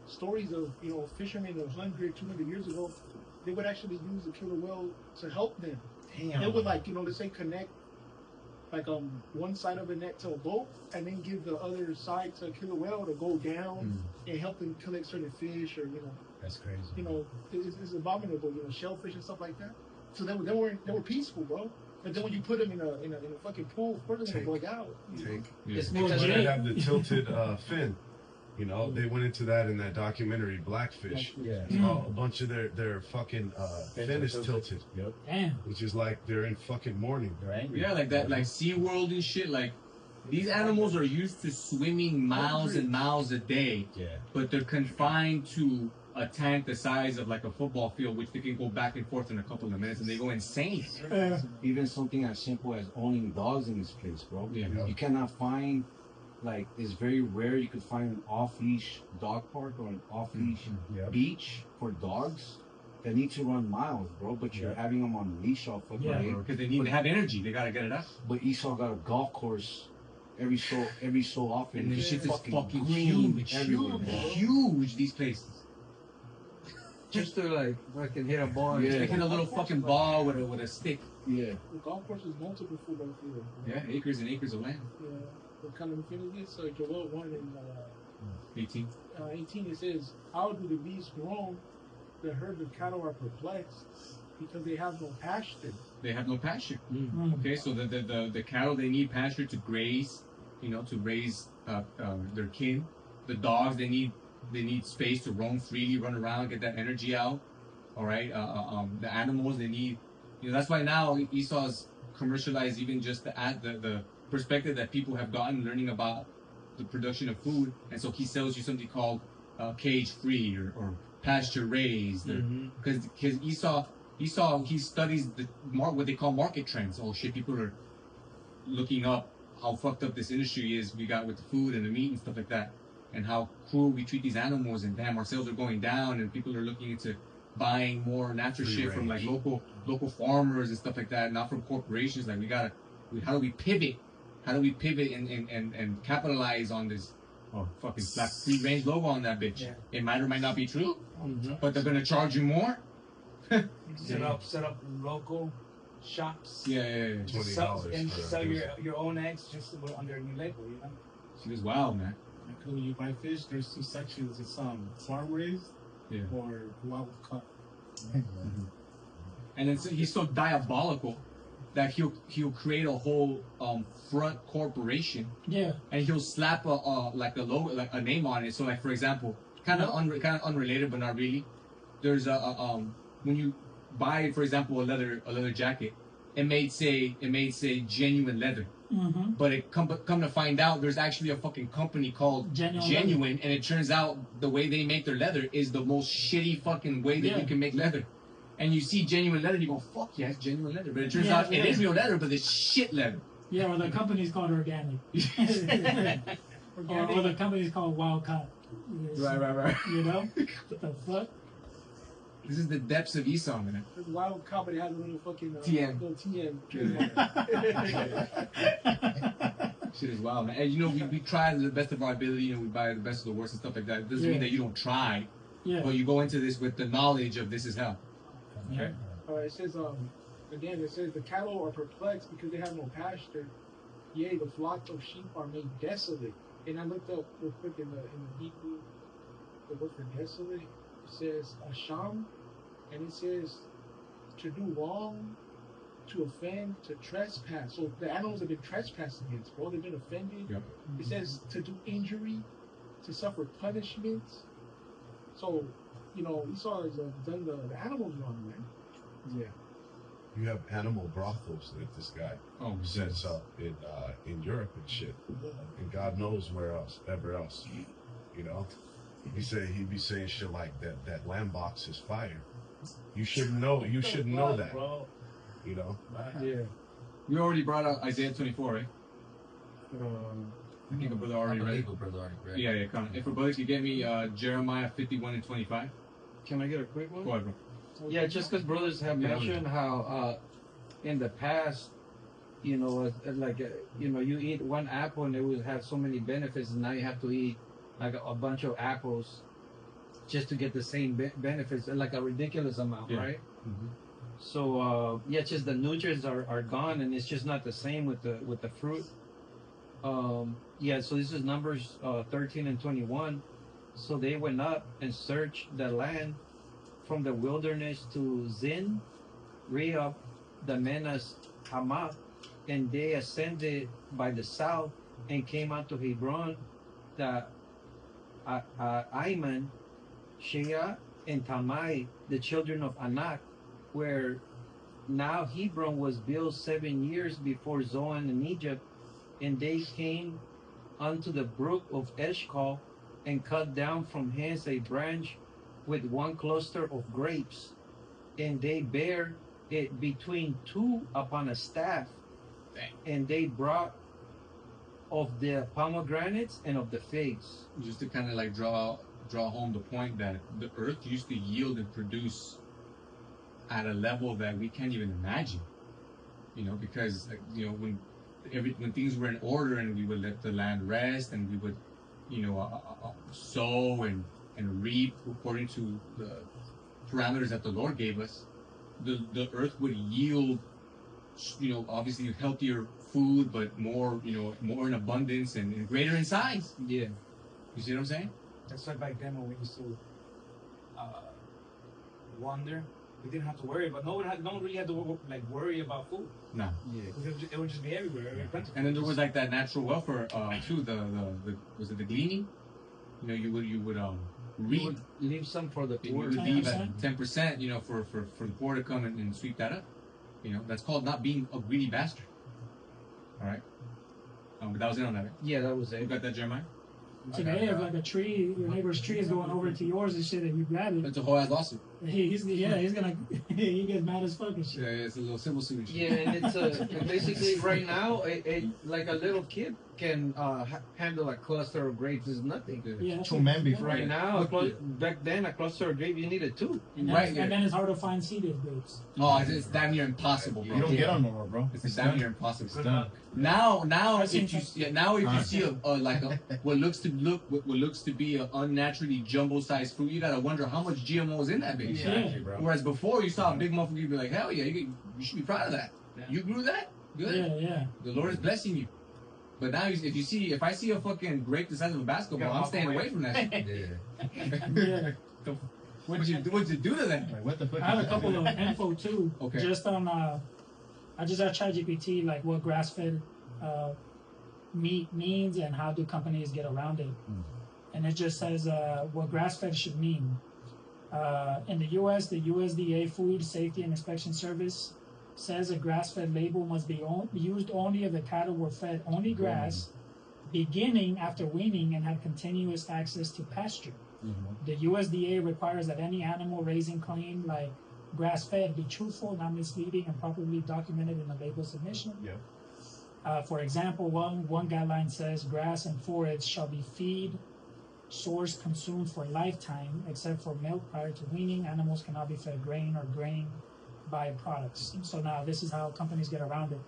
stories of fishermen 100, 200 years ago. They would actually use the killer whale to help them. Damn. They would let's say connect one side of a net to a boat, and then give the other side to a killer whale to go down and help them collect certain fish, or That's crazy. it's abominable, shellfish and stuff like that. So they were peaceful, bro. But then when you put them in a fucking pool, of course they're gonna bug out. It's Well, because But Jay- they have the tilted fin. They went into that in that documentary, Blackfish. Yeah. A bunch of their fucking fin is tilted, Yep. Damn. which is like they're in fucking mourning. They're angry. Yeah, like that, like SeaWorld and shit. Like, these animals are used to swimming miles and miles a day, Yeah. but they're confined to a tank the size of like a football field, which they can go back and forth in a couple of minutes, and they go insane. Even something as simple as owning dogs in this place, bro. Yeah. You cannot find, like, it's very rare you could find an off-leash dog park or an off-leash beach for dogs that need to run miles, bro. But you're having them on a leash all fucking day. Because they have energy. They gotta get it up. But Esau got a golf course every so often. And this It's shit is fucking green huge, everywhere, bro. huge. These places. Just to like fucking hit a ball. Yeah. They hit a little fucking ball with a stick. Yeah. The golf course is multiple football fields. Yeah, acres and acres of land. Yeah. What kind of infinity is? So Joel 1 and 18. 18, it says, "How do the beasts groan? The herd of cattle are perplexed because they have no pasture." They have no pasture. Mm. Okay, so the cattle, they need pasture to graze, to raise their kin. The dogs, they need space to roam freely, run around, get that energy out. All right, the animals, they need, that's why now Esau's commercialized even just the perspective that people have gotten learning about the production of food, and so he sells you something called cage free or pasture raised, because Esau he studies what they call market trends. Oh shit, people are looking up how fucked up this industry is we got with the food and the meat and stuff like that, and how cruel we treat these animals, and damn, our sales are going down, and people are looking into buying more natural Free shit from like range. local farmers and stuff like that, not from corporations. Like how do we pivot? How do we pivot and capitalize on this fucking black free range logo on that bitch? Yeah. It might or might not be true, but they're gonna charge you more. Set up local shops. Yeah. $20 And for a sell dozen. your own eggs just under a new label, you know? Shit is wild, man. Like when you buy fish, there's two sections. It's farm raised Yeah. or wild caught. And then he's so diabolical that he'll create a whole front corporation, Yeah. and he'll slap a logo, like a name on it. So like, for example, kind of unrelated but not really. There's when you buy, for example, a leather jacket, it may say genuine leather, Mm-hmm. but it come to find out there's actually a fucking company called Genuine and it turns out the way they make their leather is the most shitty fucking way that Yeah. you can make leather. And you see genuine leather, and you go, "Fuck yeah, it's genuine leather." But it turns Yeah, out it yeah. is real leather, but it's shit leather. Yeah, or the company's called organic. or the company's called wild caught. Right. You know? What the fuck? This is the depths of Esau, man. This wild cow, but it has a little fucking TM. little TM. Shit is wild, man. And we try to the best of our ability, we buy the best of the worst and stuff like that. It doesn't mean Yeah. that you don't try, Yeah. but you go into this with the knowledge of this is hell. Okay. It says, again, it says, "The cattle are perplexed because they have no pasture. Yea, the flocks of sheep are made desolate." And I looked up real quick in the Hebrew, the word for desolate. It says asham, and it says to do wrong, to offend, to trespass. So the animals have been trespassed against, bro. They've been offended. Yep. It says to do injury, to suffer punishment. So, Esau has done the animals wrong, man. Yeah. You have animal brothels that this guy sets up in Europe and shit, and God knows where else, ever else. He'd be saying shit like that lamb box is fire. You should know. You should know that. Bro. Yeah. We already brought out Isaiah 24, right? I think a brother already read it. Yeah, come on. If a brother could get me Jeremiah 51 and 25. Can I get a quick one? Go ahead, bro. Yeah, just because brothers have mentioned how in the past, you eat one apple and it will have so many benefits, and now you have to eat like a bunch of apples just to get the same benefits, like a ridiculous amount, Yeah. right? So just the nutrients are gone, and it's just not the same with the fruit. So this is Numbers 13 and 21. So they went up and searched the land from the wilderness to Zin, Rehob, the Menas, Hamath, and they ascended by the south and came out to Hebron, the Aiman, Shea, and Tamai, the children of Anak, where now Hebron was built 7 years before Zoan in Egypt, and they came unto the brook of Eshcol and cut down from hence a branch with one cluster of grapes, and they bear it between two upon a staff, and they brought of the pomegranates and of the figs. Just to kind of like draw home the point that the earth used to yield and produce at a level that we can't even imagine. You know, because like, you know, when things were in order and we would let the land rest and we would, you know, sow and reap according to the parameters that the Lord gave us, the earth would yield, you know, obviously healthier food, but more, you know, more in abundance and greater in size. Yeah. You see what I'm saying? That's like back then when we used to wander. We didn't have to worry about. No one really had to like worry about food. No. Yeah. It would just be everywhere. And then there was like that natural welfare too. The was it the gleaning? You know, you would You reap. would leave some for the You poor. would leave at 10%. 10%. You know, for the poor to come and sweep that up. You know, that's called not being a greedy bastard. All right. But that was it on that. Right? Yeah, that was You it. got that, Jeremiah? Today, if like a tree, your neighbor's tree is going over to yours and shit, and you grab it, It's a whole ass lawsuit. he's gonna he gets mad as fuck and shit. Yeah, it's a little civil suit. Yeah, and it's basically right now, like a little kid can handle a cluster of grapes is nothing. Yeah, that's Two what- men before. Right now, back then, a cluster of grapes you needed two. And then, Right, yeah. and then it's hard to find seeded grapes. Oh, it's damn near impossible, bro. You don't get on no more, bro. It's damn near impossible. It's done. Now, I've if seen you some- see what looks to be an unnaturally jumbo-sized fruit, you gotta wonder how much GMO is in that bitch. Exactly, bro. Whereas before, you saw a big motherfucker, you'd be like, hell yeah, you should be proud of that. Yeah. You grew that, good. Yeah, yeah. The Lord is blessing you. But now, if I see a fucking grape the size of a basketball, I'm staying away from that shit. Yeah. What'd you do to that? Like, what the fuck? I have a couple of info too. Okay. Just on, I just asked ChatGPT like what grass-fed meat means and how do companies get around it. And it just says what grass-fed should mean. In the U.S., the USDA Food Safety and Inspection Service says a grass-fed label must be used only if the cattle were fed only grass, beginning after weaning and have continuous access to pasture. The USDA requires that any animal raising claim like grass-fed be truthful, not misleading, and properly documented in the label submission. For example, one guideline says grass and forage shall be feed source consumed for lifetime, except for milk prior to weaning. Animals cannot be fed grain or grain byproducts. So now this is how companies get around it.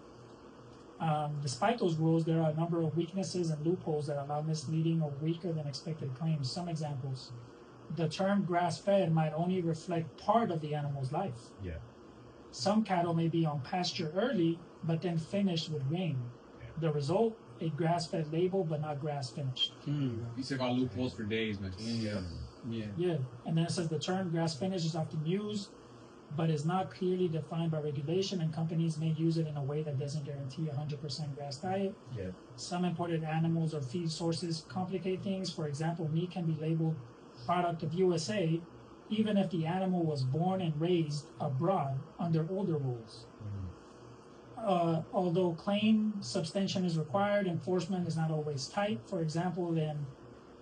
Despite those rules, there are a number of weaknesses and loopholes that allow misleading or weaker than expected claims. Some examples. The term grass-fed might only reflect part of the animal's life. Yeah. Some cattle may be on pasture early, but then finished with grain. The result, a grass-fed label, but not grass-finished. You took all loopholes for days, man. Yeah, and then it says the term grass-finished is often used, but is not clearly defined by regulation, and companies may use it in a way that doesn't guarantee 100% grass diet. Yeah. Some imported animals or feed sources complicate things. For example, meat can be labeled product of USA, even if the animal was born and raised abroad under older rules. Although claim substantiation is required, enforcement is not always tight. For example, an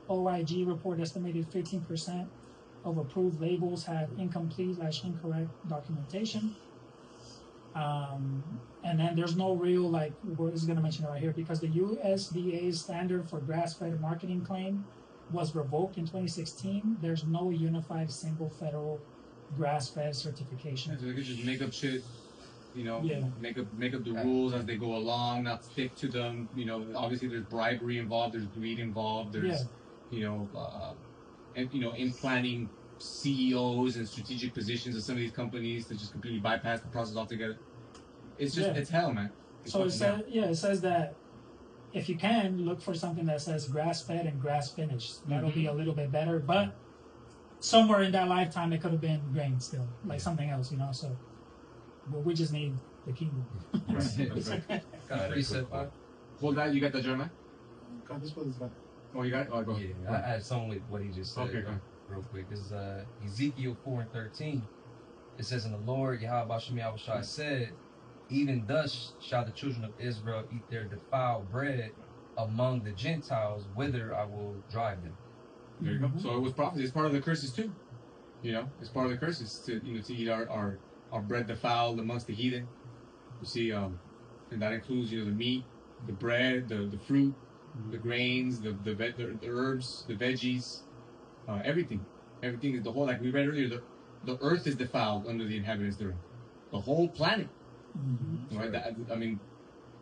OIG report estimated 15% of approved labels have incomplete/incorrect documentation. And then there's no real, like, we're just going to mention it right here, because the USDA's standard for grass-fed marketing claim was revoked in 2016. There's no unified single federal grass-fed certification. So they could just make up shit, you know, Yeah. make up the rules as they go along, not stick to them. You know, obviously there's bribery involved, there's greed involved, there's, you know, and you know, implanting CEOs and strategic positions of some of these companies to just completely bypass the process altogether. It's just, it's hell, man. It's So it fucking says, hell. it says that if you can, look for something that says grass-fed and grass-finished. That'll be a little bit better, but somewhere in that lifetime, it could have been grain still, like something else, you know, so we just need the kingdom. Got a precept, Hold that, you got the German? God, this was bad. Oh, you got it? Oh, go. Yeah, I had something with what he just said. Okay, go ahead. Real quick. This is Ezekiel 4:13. It says, "And the Lord Yahweh Shem Yahushua said, even thus shall the children of Israel eat their defiled bread among the Gentiles, whither I will drive them." There you go. So it was prophecy. It's part of the curses too. You know, it's part of the curses to to eat our bread defiled amongst the heathen. You see, and that includes the meat, the bread, the fruit, the grains, the herbs, the veggies, everything. Everything is the whole. Like we read earlier, the earth is defiled under the inhabitants thereof. The whole planet. Right? That, I mean,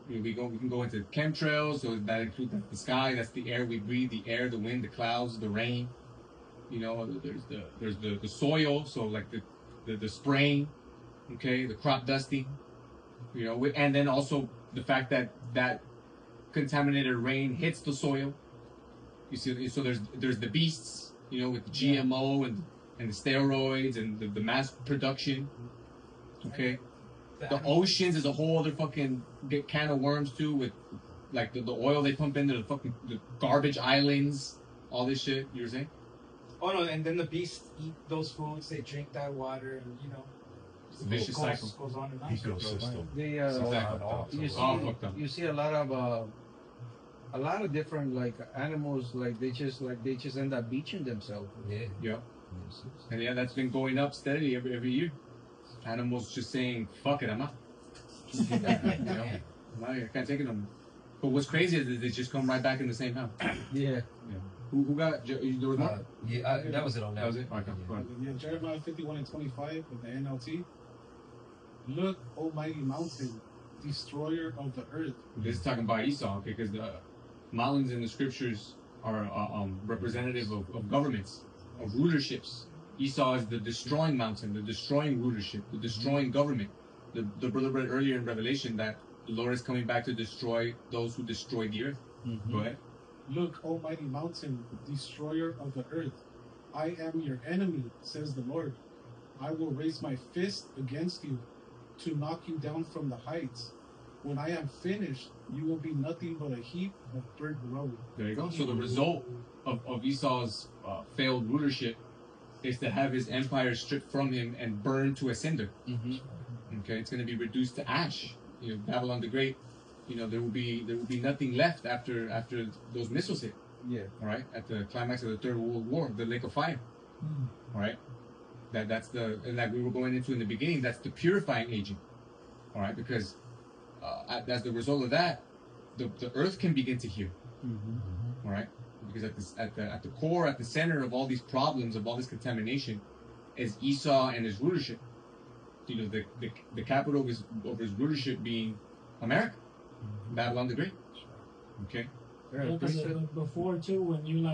we can go into chemtrails, so that includes the sky. That's the air we breathe, the air, the wind, the clouds, the rain. There's the soil, so like the spraying, okay, the crop dusting, and then also the fact that contaminated rain hits the soil. You see, so there's the beasts, with the GMO and the steroids and the mass production. Okay, the oceans is a whole other fucking can of worms too, with like the oil they pump into the garbage islands, all this shit. You were saying? Oh no, and then the beasts eat those foods, they drink that water, and it's a vicious cycle. Goes on and on. Ecosystem. You see a lot of different like animals, like they just end up beaching themselves. Yeah. And that's been going up steadily every year. Animals just saying, "Fuck it, I'm out." I can't take it no more. But what's crazy is they just come right back in the same house. Yeah. Who got? There was more? That was it on that. That was it? Okay, go ahead. Yeah, Jeremiah 51:25 with the NLT. Look, O mighty mountain, destroyer of the earth. This is talking about Esau, okay? Because the mountains in the scriptures are representative of governments, of rulerships. Esau is the destroying mountain, the destroying rulership, the destroying government. The brother read earlier in Revelation that the Lord is coming back to destroy those who destroy the earth. Go ahead. Look, O mighty mountain, destroyer of the earth. I am your enemy, says the Lord. I will raise my fist against you to knock you down from the heights. When I am finished, you will be nothing but a heap of burnt rubble. There you go. So the result of Esau's failed rulership is to have his empire stripped from him and burned to a cinder. Okay, it's going to be reduced to ash. Babylon the Great. There will be nothing left after those missiles hit. Yeah. All right. At the climax of the Third World War, the Lake of Fire. All right. That's and like we were going into in the beginning, that's the purifying agent. All right, because as the result of that, the earth can begin to heal. All right, because at the core, at the center of all these problems, of all this contamination, is Esau and his rulership. The capital of his rulership being America, Babylon the Great. Okay. Yeah, because before too, when you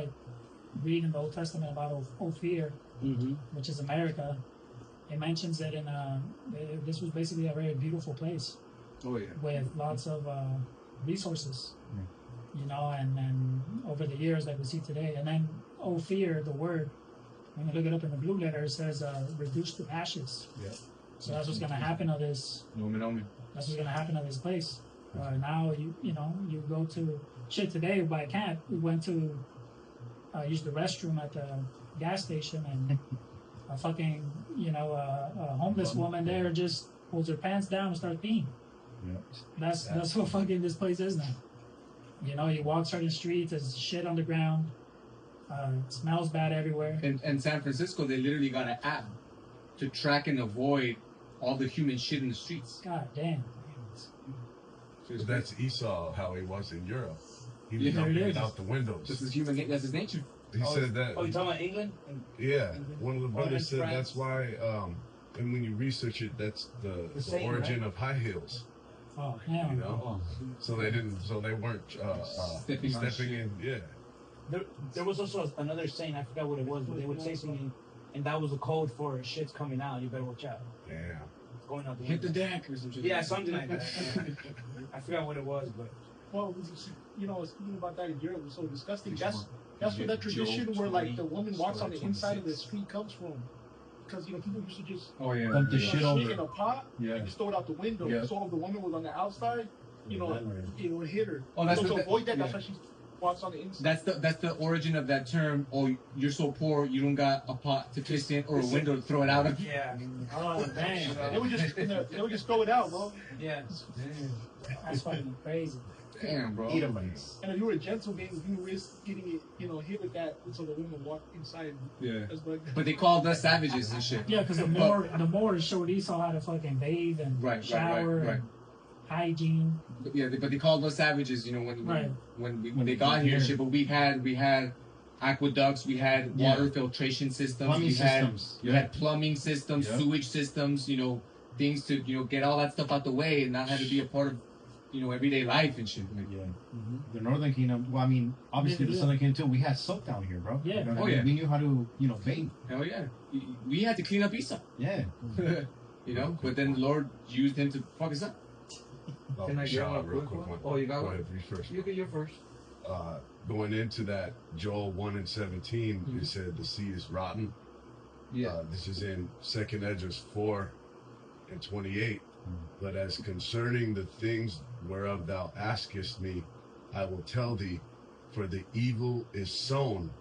read in the Old Testament about Ophir, which is America, it mentions that this was basically a very beautiful place. Oh yeah. With lots of resources, and over the years like we see today, and then Ophir, the word, when you look it up in the blue letter, it says reduced to ashes. Yeah. So that's what's going to happen to this. Nomen. That's what's going to happen to this place. Now you go to today by a cat. We went to use the restroom at the gas station, and a fucking a homeless woman there just pulls her pants down and starts peeing. Yeah. That's what fucking this place is now. You walk certain streets, there's shit on the ground. It smells bad everywhere. In San Francisco, they literally got an app to track and avoid all the human shit in the streets. God damn. But that's Esau, how he was in Europe. He was Yeah, dumping it it is. out the windows. That's his human. That's his nature. He said that. Oh, you talking about England? Yeah, one of the brothers and said France. that's why. And when you research it, that's the same, origin of high heels. Oh hell You no. know, so they weren't stepping in. Yeah, There was also another saying, I forgot what it was, but they would say something, and that was the code for shit's coming out. You better watch out. yeah. It's going out the Hit the window. deck or something. Yeah, something like that. I forgot what it was, but Well, speaking about that in Europe was so disgusting. That's where that tradition where the woman walks on the inside of the street comes from. Because people used to just Oh yeah. Dump the shit over. in a pot Yeah. and just throw it out the window. Yeah. So if the woman was on the outside, it would hit her. Oh, that's so what to avoid that, yeah. that's why she walks on the inside. That's the origin of that term. Oh, you're so poor, you don't got a pot to piss in or a window to throw it out of. yeah. Oh dang. They would just throw it out, bro. Yeah. That's fucking crazy. Damn, bro. Edomites. And if you were a gentleman, you risk getting it, hit with that until the woman walked inside. Yeah. That's what. But they called us savages and shit. Yeah, because the Moors showed Esau how to fucking bathe and shower right. and hygiene. But they called us savages, when they got here and shit. But we had aqueducts, we had water filtration systems, we had plumbing systems, sewage systems, things to get all that stuff out the way and not have to be a part of everyday life and shit. Like, The Northern Kingdom. Well, I mean, obviously the Southern Kingdom too. We had soap down here, bro. Yeah. We knew how to, bathe. Hell yeah. We had to clean up Esau. Yeah. But then the Lord used him to fuck us up. Can I get one real quick quick one? one? Oh, you got Go one? ahead, read first. You get your first. Going into that, Joel 1:17, it said the seed is rotten. Yeah. This is in 2nd Esdras 4:28. But as concerning the things whereof thou askest me, I will tell thee, for the evil is sown,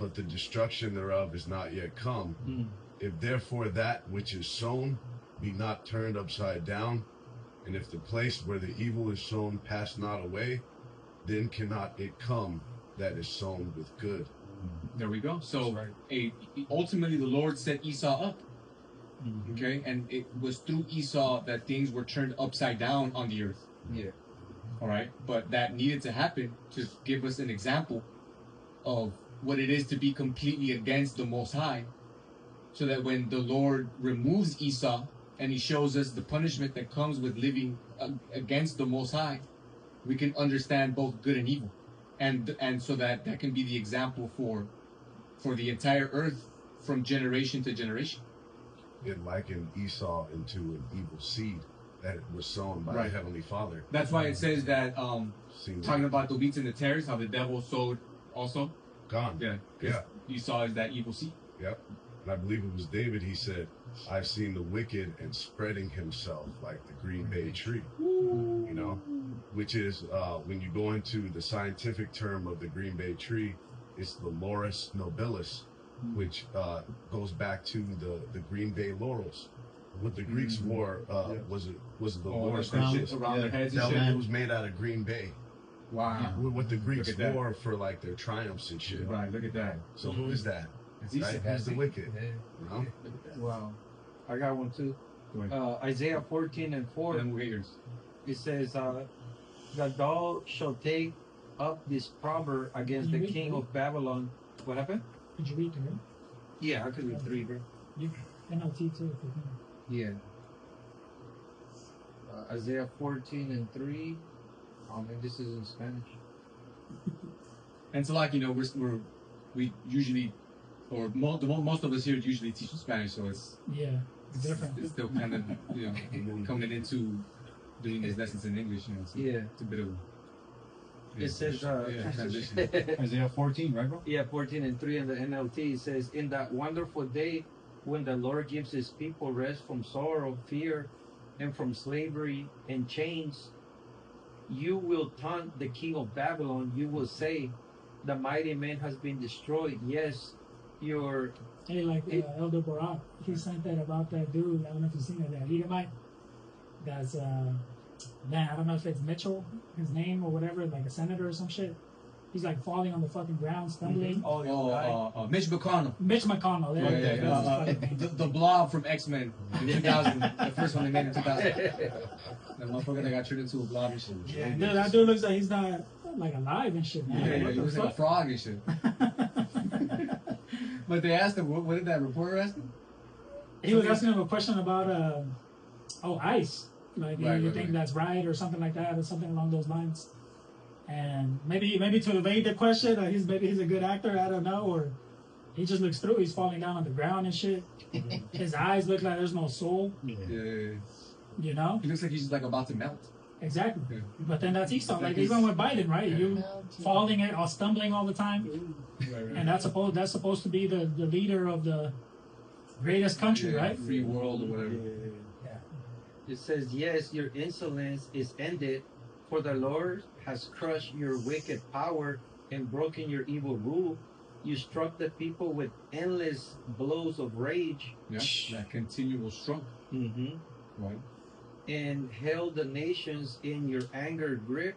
but the destruction thereof is not yet come. If therefore that which is sown be not turned upside down, and if the place where the evil is sown pass not away, then cannot it come that is sown with good. There we go. So ultimately the Lord set Esau up. Okay, and it was through Esau that things were turned upside down on the earth. Yeah. All right, but that needed to happen to give us an example of what it is to be completely against the Most High, so that when the Lord removes Esau and he shows us the punishment that comes with living against the Most High, we can understand both good and evil, and so that can be the example for the entire earth from generation to generation. It likened Esau into an evil seed that was sown by the Heavenly Father. That's why it says that, talking about the wheats and the tares, how the devil sowed also. Gone. Yeah. Esau is that evil seed. Yep. And I believe it was David, he said, I've seen the wicked and spreading himself like the green bay tree. Which is, when you go into the scientific term of the green bay tree, it's the Laurus nobilis, which goes back to the Green Bay laurels. What the Greeks wore was the Laurus nobilis. Around their heads and That shit. land was made out of Green Bay. Wow. What the Greeks Look at that. wore for like their triumphs and shit. Right, look at that. So who is that? It's Esau. Right? Who's the wicked? Wow. I got one too. Go ahead. Isaiah 14:4. Then we'll get yours. It says, that thou shalt take up this proverb against the king of Babylon. What happened? Could you read 3? Yeah, I could read 3, bro. NLT too, if you can. Yeah. Isaiah 14:3. Oh man, this is in Spanish. And so, like, we usually, or most of us here usually teach in Spanish, so it's different. It's still kind of coming into doing these lessons in English. So it's a bit of. It says transition. Isaiah 14, right, bro? Yeah, 14:3 in the NLT. It says, in that wonderful day when the Lord gives his people rest from sorrow, fear, and from slavery and chains, you will taunt the king of Babylon. You will say, the mighty man has been destroyed. Yes, your... Hey, Elder Barak, he sent that about that dude. I don't know if you've seen it, that Edomite. That's, man, I don't know if it's Mitchell, his name or whatever, like a senator or some shit. He's like falling on the fucking ground, stumbling. Mitch McConnell. Mitch McConnell. The blob from X-Men in 2000. The first one they made in 2000. That motherfucker that got turned into a blob and shit. Yeah, dude, that dude looks like he's not like alive and shit, man. Yeah, he looks like a frog and shit. But they asked him, what did that reporter ask him? He was asking him a question about, ICE. Like, you think that's right or something like that, or something along those lines. And maybe to evade the question, maybe he's a good actor, I don't know, or he just looks through. He's falling down on the ground and shit. His eyes look like there's no soul. Yeah. You know? He looks like he's just like about to melt. Exactly. Yeah. But then that's Esau. Like even with Biden, right? You falling or stumbling all the time, and that's supposed to be the leader of the greatest country, right? Free world or whatever. It says, yes, your insolence is ended, for the Lord has crushed your wicked power and broken your evil rule. You struck the people with endless blows of rage. Yeah, that continual stroke. Mm-hmm. Right. And held the nations in your anger grip.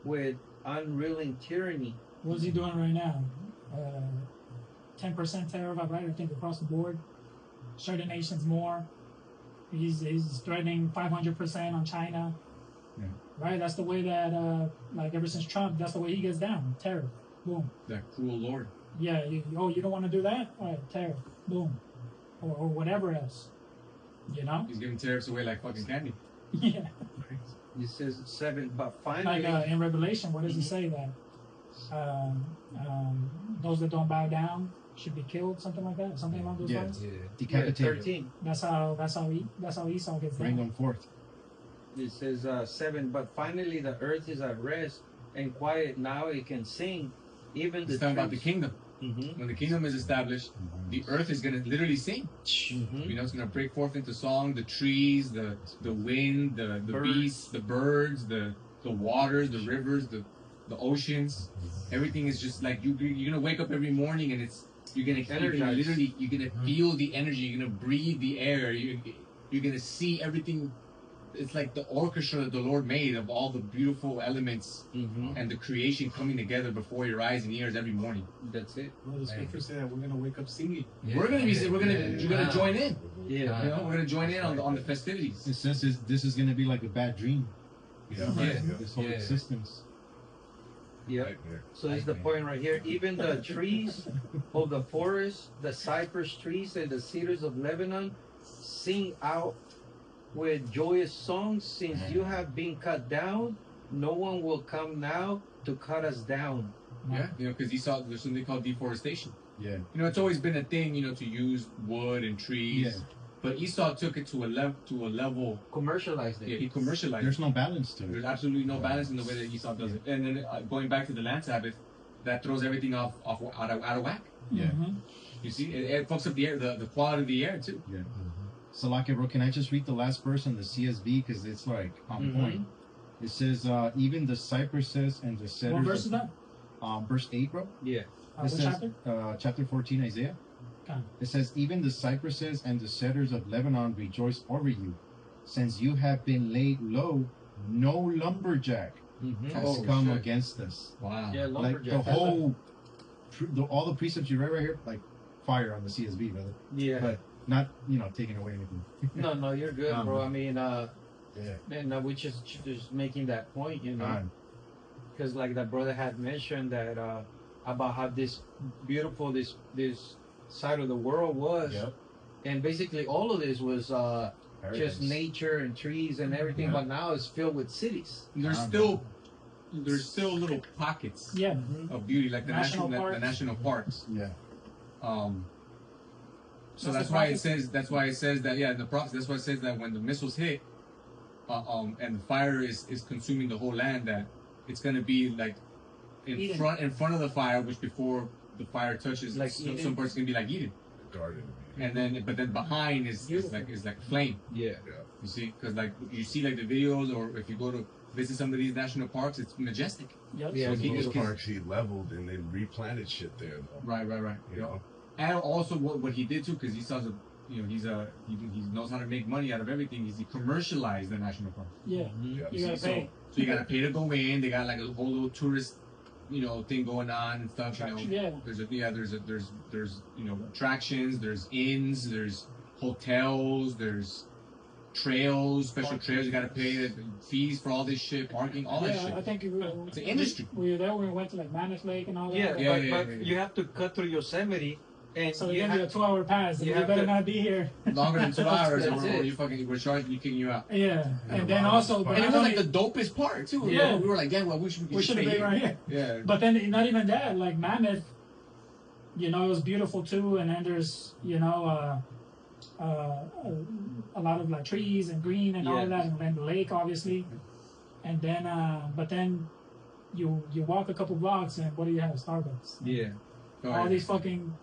with unreeling tyranny. What's he doing right now? 10% tariff, right? I think across the board. Certain nations more. He's threatening 500% on China. Yeah. Right? That's the way that, like ever since Trump, that's the way he gets down. Tariff. Boom. That cruel Lord. Yeah. You don't want to do that? All right, tariff. Boom. Or whatever else. You know? He's giving tariffs away like fucking candy. Yeah. It says 7, but finally, Like in Revelation, what does he say that those that don't bow down should be killed, something like that, something along those lines. Decapitated. 13. That's how Esau gets Bring down. them forth. It says 7, but finally the earth is at rest and quiet. Now it can sing. Even the It's talking about the trees- kingdom. Mhm. When the kingdom is established, the earth is gonna literally sing. Mhm. You know, it's gonna break forth into song. The trees, the wind, the Birds. beasts, the birds, the waters, the rivers, the oceans. Everything is just like you're gonna wake up every morning and you're gonna Energized. literally you're gonna feel the energy. You're gonna breathe the air. You're gonna see everything. It's like the orchestra that the Lord made of all the beautiful elements Mhm. and the creation coming together before your eyes and ears every morning. That's it. Well, the scripture said that we're gonna wake up singing. You're gonna join in. Yeah. You know, we're gonna join in on the festivities. It says this is going to be like a bad dream. Yeah. This whole Yeah. existence. Yeah. Right there. So it's the point right here. Even the trees of the forest, the cypress trees and the cedars of Lebanon, sing out with joyous songs. Since you have been cut down, no one will come now to cut us down. Yeah, you know, because Esau, there's something called deforestation. Yeah. You know, it's always been a thing, you know, to use wood and trees. Yeah. But Esau took it to a level. Commercialized it. Yeah, he commercialized. There's it. no balance to There's it. absolutely no balance in the way that Esau does it. And then going back to the land Sabbath, that throws everything out of whack. Yeah. Mhm. You see, it fucks up the air, the quality of the air too. Yeah. So, like, bro, can I just read the last verse in the CSB because it's like on Mhm. point? It says, "Even the cypresses and the cedars." What verse is that? Verse 8, bro. Yeah. It What says, chapter? chapter 14, Isaiah. Okay. It says, "Even the cypresses and the cedars of Lebanon rejoice over you, since you have been laid low. No lumberjack Mm-hmm. has Oh, come shit. against us." Wow. Yeah, Like the lumberjack. whole, all the precepts you read right here, like fire on the CSB, brother. Yeah. But not, taking away anything. No, you're good, bro. I mean, Yeah. and we just making that point, you know, Um, because like that brother had mentioned that about how this beautiful this side of the world was, Yep. and basically all of this was just Paradise. nature and trees and everything, Yeah. but now it's filled with cities. There's still little pockets Yeah. of beauty, like the National the parks. national parks. Yeah. So That's that's the why it prophecy. says. That's why it says that. Yeah, in the prophecy. That's why it says that when the missiles hit, and the fire is consuming the whole land, that it's gonna be like in Eden. front of the fire, which before the fire touches, Like some Eden? parts gonna be like Eden, Garden. and then but then behind is like flame. Yeah. You see, because like you see like the videos, or if you go to visit some of these national parks, it's majestic. Yep. Yeah, So it's he Those just parks he leveled and then replanted shit there, though. Right. You know? And also what he did too, because he saw he knows how to make money out of everything. Is he commercialized the national park? Yeah. Yeah. You gotta So, pay. so you gotta pay to go in. They got like a whole little tourist, thing going on and stuff. Yeah. There's attractions. There's inns. There's hotels. There's trails, special trails. You gotta pay the fees for all this shit, parking, all that Yeah, I shit. think It's an industry. We were there when we went to like Mammoth Lake and all that. Yeah, Yeah, but yeah. you have to cut through Yosemite, and So you you have a 2-hour pass, and you you have better to- not be here. Longer than 2 hours, That's or it. we're charging you, kicking you out. Yeah, and then wow. also, but And it not was like only- the dopest part too. Yeah. We were like, yeah, well, we should we should have stay been right here. Yeah. But then not even that, like Mammoth, it was beautiful too, and then there's a lot of like trees and green and all Yeah. of that, and then the lake obviously, and then but then you walk a couple blocks and what do you have? Starbucks. Yeah. Oh, All yeah. these fucking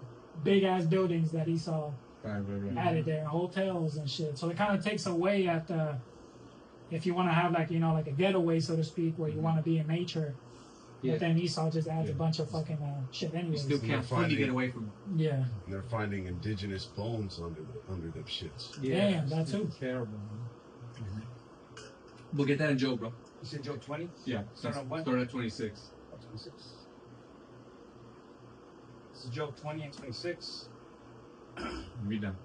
big ass buildings that he saw Right. added there, hotels and shit. So it kind of takes away at the, if you want to have like like a getaway so to speak, where you want to be in nature. Yeah. But then Esau just adds a bunch of fucking shit You anyways. still can't fully finding- get away from. Yeah. And they're finding indigenous bones under them shits. Damn, that too. Terrible. We'll get that in Job, bro. You said Job 20? Yeah. Start on what? Start at 26. 26. This is Job 20 and 26. Read down.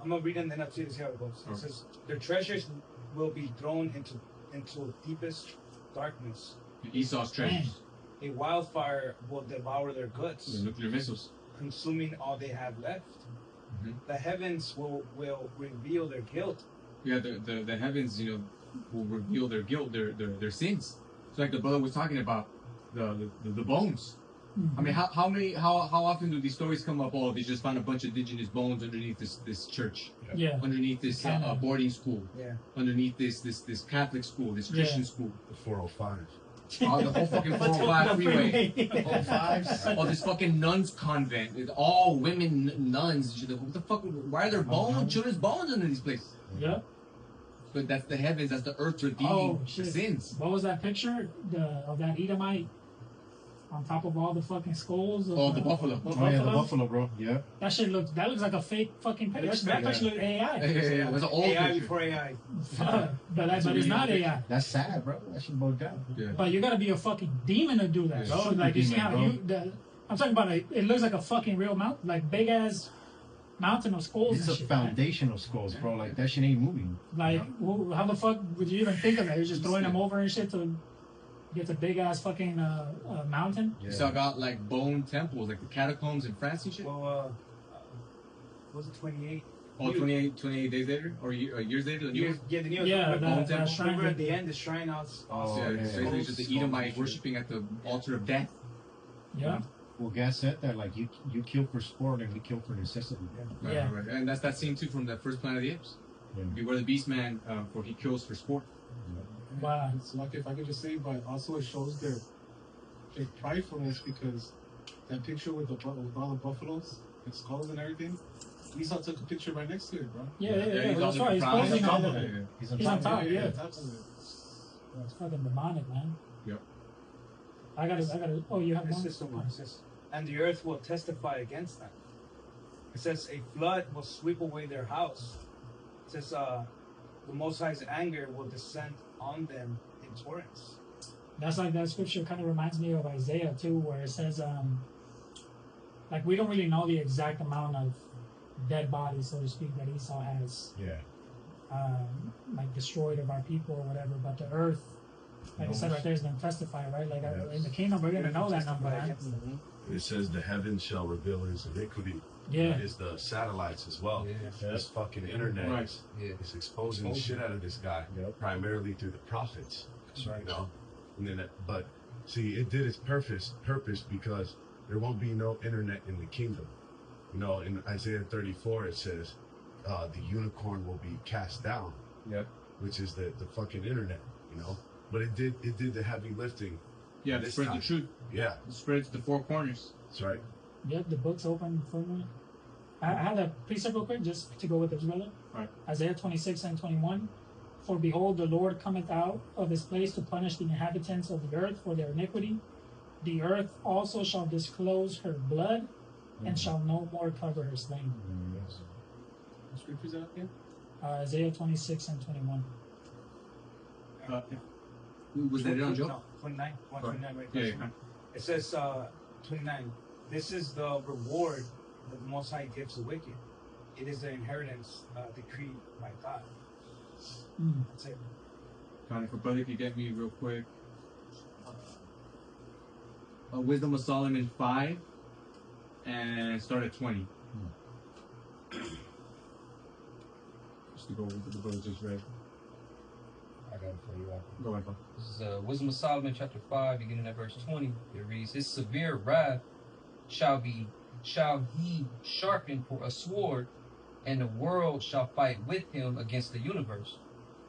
I'm gonna read it and then I'll see how it goes. It Okay. says, "Their treasures will be thrown into deepest darkness. Esau's treasures. A wildfire will devour their The goods, nuclear missiles. consuming all they have left. Mhm. The heavens will reveal their guilt. Yeah, the heavens, will reveal their guilt, their sins. It's like the brother was talking about the bones. I mean, how often do these stories come up? Oh, they just found a bunch of indigenous bones underneath this church, Yeah. underneath this Canada. boarding school, Yeah. underneath this Catholic school, this Christian Yeah. school. The 405. Oh, the whole fucking 405 freeway. 405s. Oh, this fucking nuns convent. It's all women nuns. What the fuck? Why are there bones, children's bones under these places? Yeah. But that's the heavens. That's the earth redeeming Oh, the shit. sins. What was that picture? Of that Edomite on top of all the fucking skulls? Of Oh, the buffalo. Oh yeah, the buffalo, bro. Yeah. That looks like a fake fucking picture. That picture looks AI. Yeah. It was an old AI picture. before AI. Fuck. But it's not AI. That's sad, bro. That should go down. Yeah. But you gotta be a fucking demon to do that, Yeah, bro. super Like you see demon, how bro. I'm talking about it looks like a fucking real mountain, like big ass mountain of skulls It's and a shit. man. foundation of skulls, bro. Like that shit ain't moving. Like how the fuck would you even think of that? You're just throwing them over and shit to get the big ass fucking mountain. You still got like bone temples, like the catacombs in France and shit. Well, was it 28? Oh, 28 days later? Or years later? The new Years, one? yeah, the news. Yeah, remember, that remember shrine. at the end, the shrine house. Oh, Yeah, yeah, it's yeah. basically just the Edomite worshipping at the altar of death. Yeah. Well, Gas said that like you kill for sport and we kill for necessity. Yeah. Right. And that's that scene too from the first Planet of the Apes. Yeah. Beware the Beast Man, for he kills for sport. Wow. It's like, if I could just say, but also it shows their pridefulness, because that picture with all the buffaloes and skulls and everything, Esau took a picture right next to it, bro. Yeah. he's That's on right. the He's crown. posing He's on on the- the- He's on He's on top. top. Yeah. That's what it is. It's fucking demonic, man. Yep. I gotta. Oh, you have This one. is the one. It says, and the earth will testify against them. It says, a flood will sweep away their house. It says, the Most High's anger will descend on them in torrents. That's like that scripture kind of reminds me of Isaiah too, where it says, like we don't really know the exact amount of dead bodies, so to speak, that Esau has, Yeah. like destroyed of our people or whatever. But the earth, like I said right there, is going to testify, right? Like in the kingdom, we're going to know that number, man. It says the heavens shall reveal his iniquity. Yeah. That is the satellites as well. Yeah. This fucking internet Right. Yeah. is exposing the shit out of this guy, primarily through the prophets. That's right. You know, and then but see, it did its purpose because there won't be no internet in the kingdom. You know, in Isaiah 34 it says the unicorn will be cast down. Yep. Which is the fucking internet. You know, but it did the heavy lifting. Yeah, this spread time. the truth. Yeah, Spread to the four corners. that's right. Yep, the book's open for me. I had a precept real quick just to go with this, brother. Right. Isaiah 26 and 21. For behold, the Lord cometh out of his place to punish the inhabitants of the earth for their iniquity. The earth also shall disclose her blood, and shall no more cover her slain. What scripture is that again? Isaiah 26 and 21. Was that it on Joe? No, 29. 129 right Yeah, there. yeah. It says, 29. This is the reward that the Most High gives the wicked. It is the inheritance decreed by God. Mm. That's it. Connie, for brother, if you get me real quick. Wisdom of Solomon 5 and start at 20. Just to go with the brother just read. I got it for you. Go ahead, bro. This is Wisdom of Solomon, chapter 5, beginning at verse 20. It reads, his severe wrath shall he sharpen for a sword, and the world shall fight with him against the universe.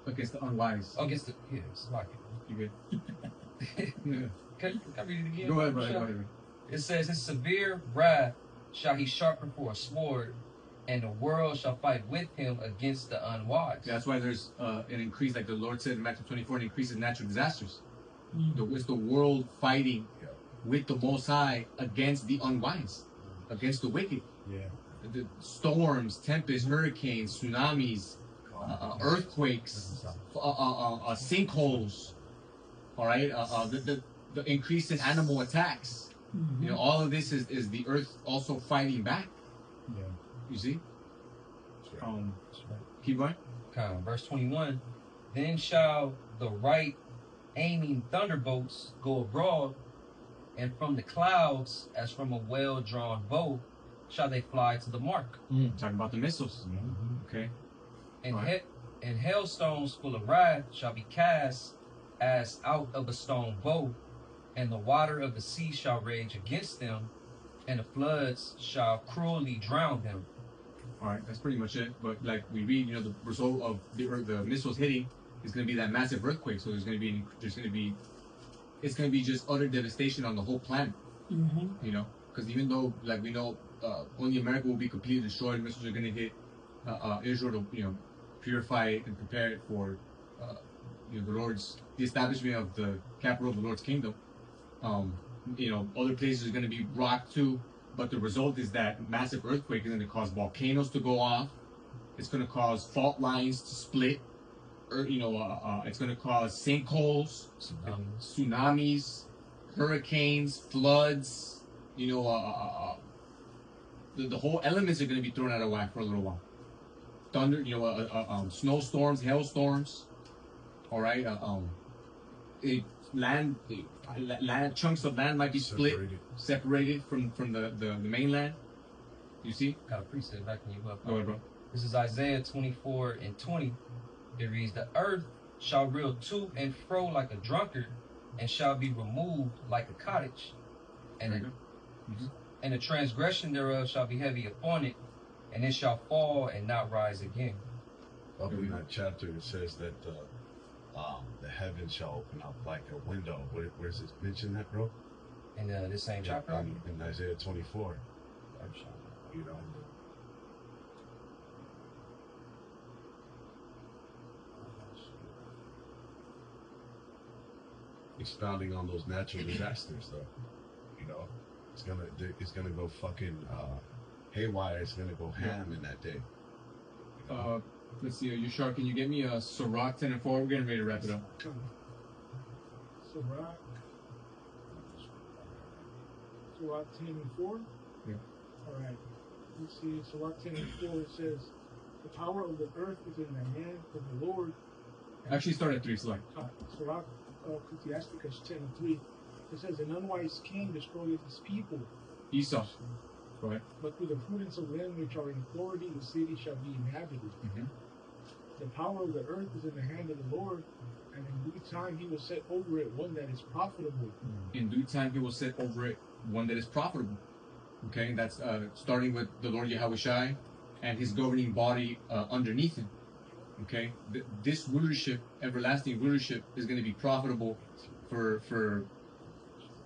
Against the unwise. Against the, yeah, it's like You good? it. Can I read it again? Go ahead, brother. Shall- Go ahead. It says, his severe wrath shall he sharpen for a sword, and the world shall fight with him against the unwise. That's why there's an increase, like the Lord said in Matthew 24, an increase in natural disasters. Mm. It's the world fighting with the Most High against the unwise, against the wicked. Yeah. The storms, tempests, hurricanes, tsunamis, earthquakes, sinkholes, all right, the increase in animal attacks. You know, all of this is the earth also fighting back. Yeah. You see? Keep going. Okay, verse 21. Then shall the right aiming thunderbolts go abroad, and from the clouds, as from a well-drawn bow, shall they fly to the mark. Talking about the missiles. Okay. And, Right. and hailstones full of wrath shall be cast as out of a stone bow, and the water of the sea shall rage against them, and the floods shall cruelly drown them. All right, that's pretty much it. But like we read, you know, the result of the missiles hitting is going to be that massive earthquake. So it's going to be just utter devastation on the whole planet. You know, because even though, like we know, only America will be completely destroyed. Missiles are going to hit Israel to, you know, purify it and prepare it for, you know, the establishment of the capital of the Lord's kingdom. You know, other places are going to be rocked too. But the result is that massive earthquake is going to cause volcanoes to go off. It's going to cause fault lines to split. Or, you know, it's going to cause sinkholes, tsunamis, hurricanes, floods. You know, the whole elements are going to be thrown out of whack for a little while. Thunder, you know, snowstorms, hailstorms. All right, land chunks of land might be split, separated from the mainland. You see? Got a precept backing you up. Go ahead, bro. This is Isaiah 24 and 20. It reads, the earth shall reel to and fro like a drunkard, and shall be removed like a cottage, and the transgression thereof shall be heavy upon it, and it shall fall and not rise again. Up in that chapter, it says that the heavens shall open up like a window. Where's it mentioned that, bro? In this same chapter? In Isaiah 24. You know. Expounding on those natural disasters, though. You know, it's gonna go fucking haywire. It's gonna go ham in that day. Let's see. You sharp? Can you get me a Sirach 10 and 4? We're getting ready to wrap it up. Sirach 10 and 4? Yeah. Alright. Let's see, Sirach 10 and 4, it says, the power of the earth is in the hand of the Lord. Actually, start at 3, select. Sirach Ecclesiasticus 10 and 3. It says, an unwise king destroyeth his people. Esau. Go ahead. But through the prudence of them which are in authority, the city shall be inhabited. The power of the earth is in the hand of the Lord, and in due time he will set over it one that is profitable. In due time he will set over it one that is profitable. Okay, that's starting with the Lord Yahushai and his governing body underneath him. Okay, this rulership, everlasting rulership, is going to be profitable for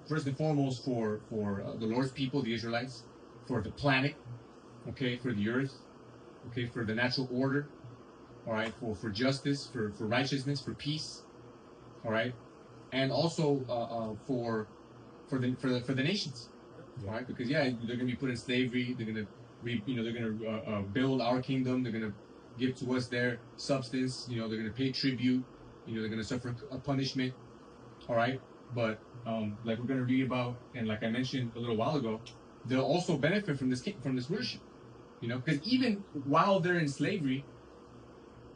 first and foremost for the Lord's people, the Israelites, for the planet, okay, for the earth, okay, for the natural order, all right, for justice, for righteousness, for peace, all right, and also for the nations, all right, because yeah, they're gonna be put in slavery, they're gonna build our kingdom, they're gonna give to us their substance, you know, they're gonna pay tribute, you know, they're gonna suffer a punishment, all right, but like we're gonna read about, and like I mentioned a little while ago, they'll also benefit from this rulership, you know, because even while they're in slavery,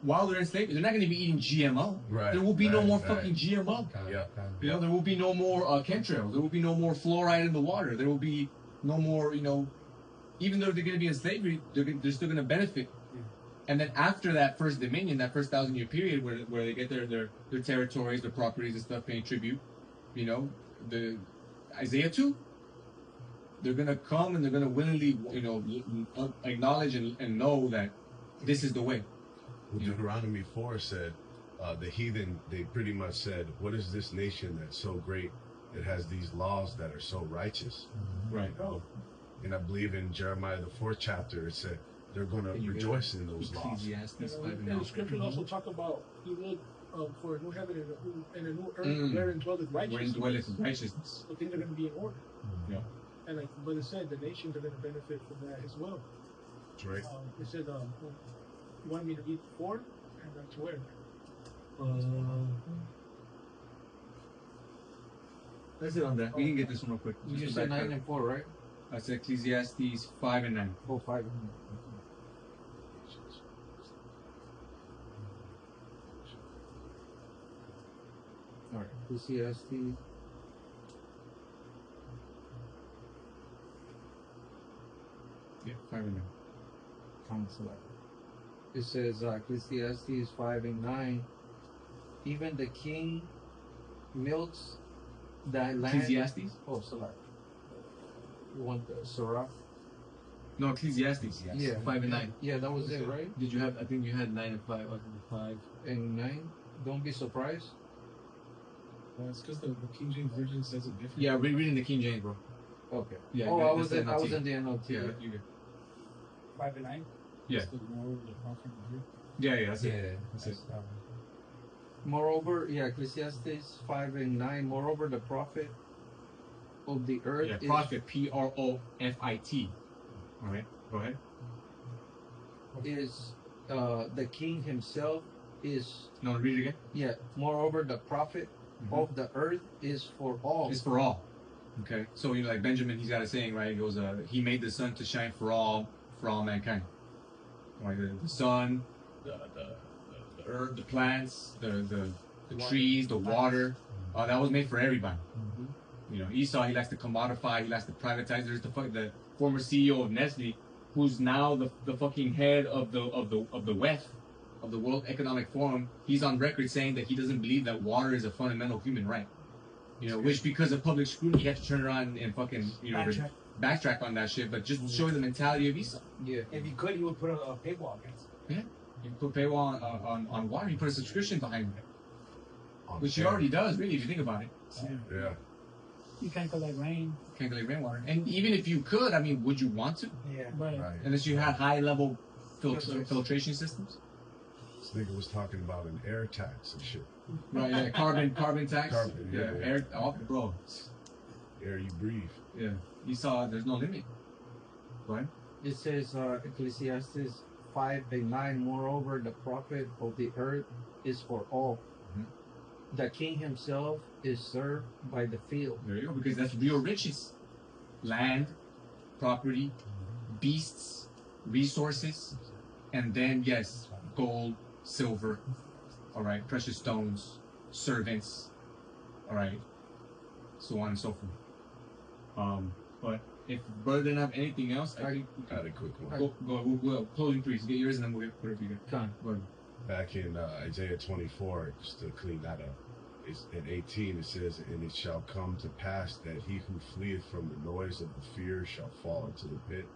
they're not going to be eating GMO. Right. There will be no more fucking GMO. Yeah. You know, there will be no more chemtrails. There will be no more fluoride in the water. There will be no more, you know, even though they're going to be in slavery, they're still going to benefit. And then after that first dominion, that first 1,000-year period where they get their territories, their properties and stuff, paying tribute, you know, the Isaiah 2, they're going to come and they're going to willingly, you know, acknowledge and know that this is the way. Well, Deuteronomy 4 said, the heathen, they pretty much said, what is this nation that's so great that has these laws that are so righteous? Right. And I believe in Jeremiah, the 4th chapter, it said they're going to rejoice in those laws. And the scriptures also talk about, you look for a new heaven and a new earth wherein dwelleth righteousness. So things are going to be in order. Yeah. And like Brother said, the nations are going to benefit from that as well. That's right. It said, you wanted me to read 4? And back to where? That's it on that. We can get this one real quick. You Just said back 9 up. and 4, right? I said Ecclesiastes 5 and 9. Oh, 5. All right. Ecclesiastes. Yeah, 5 and 9. Counselor. It says Ecclesiastes 5 and 9. Even the king milks thy land. Ecclesiastes? Oh, Salah. You want the Surah? No, Ecclesiastes. Yeah. 5 and 9. Yeah, that was it, right? Did you have? I think you had 9 and 5. I think 5. And 9. Don't be surprised. It's because the King James Version says it different. Yeah, we're reading the King James, bro. Okay. Yeah. Oh, yeah, I that's was the in NLT. the NLT. Yeah, you good. 5 and 9. Yeah. It's the more of the prophet here. Yeah, that's it. That's it. Moreover, yeah, Ecclesiastes 5 and 9. Moreover, the prophet of the earth Yeah, is profit. Profit. All right. Go ahead. the king himself is No, read it again. yeah. Moreover, the prophet of the earth is for all. It's for all. Okay. So like Benjamin, he's got a saying, right? He goes, he made the sun to shine for all mankind. Right. The sun, the earth, the plants, the trees, the water. That was made for everybody. You know, Esau, he likes to commodify, he likes to privatize. There's the former CEO of Nestle, who's now the fucking head of the WEF, of the World Economic Forum. He's on record saying that he doesn't believe that water is a fundamental human right. You know, which because of public scrutiny, he had to turn around and fucking backtrack on that shit. But just showing the mentality of Esau. Yeah. If he could, he would put a paywall against it. You put paywall on water. You put a subscription behind it, On which he air. already does. Really, if you think about it. Yeah. You can't collect rain, Can't collect rainwater. And even if you could, I mean, would you want to? Yeah. but Right. Unless you had high level filtration systems. This nigga was talking about an air tax and shit. Right, yeah, carbon tax. Carbon, yeah. Air, bro. Air you breathe. Yeah. You saw there's no limit. Go ahead. It says Ecclesiastes 5 and 9. Moreover, the prophet of the earth is for all. The king himself is served by the field. There you go, because that's real riches. Land, property, beasts, resources, and then yes, gold, silver, all right, precious stones, servants, all right, so on and so forth. But if brother didn't have anything else, I think I had a quick one. we'll closing please. Get yours and then we'll get whatever you get. Come Go ahead. Back in Isaiah 24, just to clean that up, it's in 18 it says, "And it shall come to pass that he who fleeth from the noise of the fear shall fall into the pit,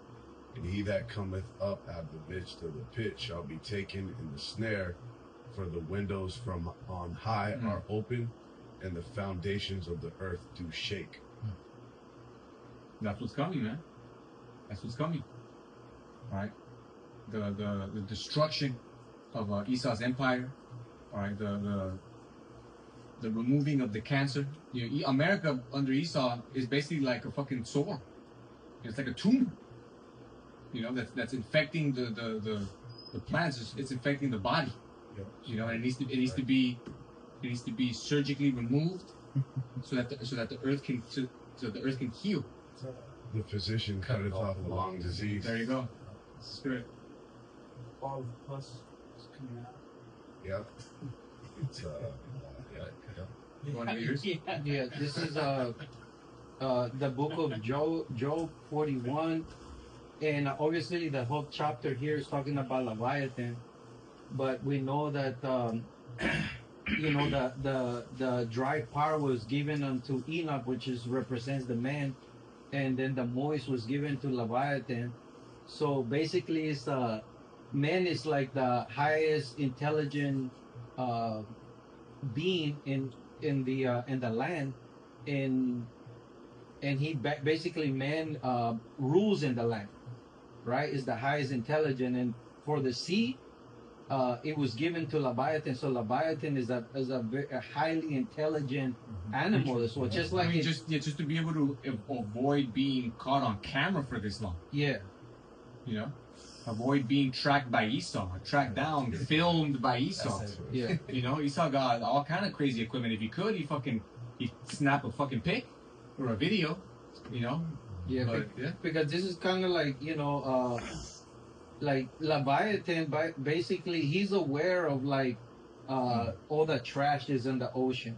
and he that cometh up out of the midst of the pit shall be taken in the snare, for the windows from on high are open, and the foundations of the earth do shake." That's what's coming, man. That's what's coming. All right. The destruction of Esau's empire. All right. The removing of the cancer. You know, America under Esau is basically like a fucking sore. It's like a tumor. You know, that's infecting the plants. It's infecting the body. Yep. You know, and it needs to be surgically removed so that the earth can heal. The physician cutteth off a long disease. There you go. Spirit. All of us is coming out. Yep. It's You want to get yours? Yeah, this is the book of Job 41, and obviously the whole chapter here is talking about Leviathan, but we know that you know the dry part was given unto Enoch, which represents the man, and then the moist was given to Leviathan. So basically, it's man is like the highest intelligent being in the land, and he basically man rules in the land, right? Is the highest intelligent, and for the sea, it was given to Leviathan. So Leviathan is a highly intelligent animal as well, just like just to be able to avoid being caught on camera for this long. yeah. You know, avoid being tracked by Esau, tracked down, filmed by Esau. Yeah. You know, Esau got all kind of crazy equipment. If he could, he'd snap a fucking pic or a video. You know. Yeah, But, yeah. because this is kind of like, like Leviathan, basically he's aware of like all the trash is in the ocean.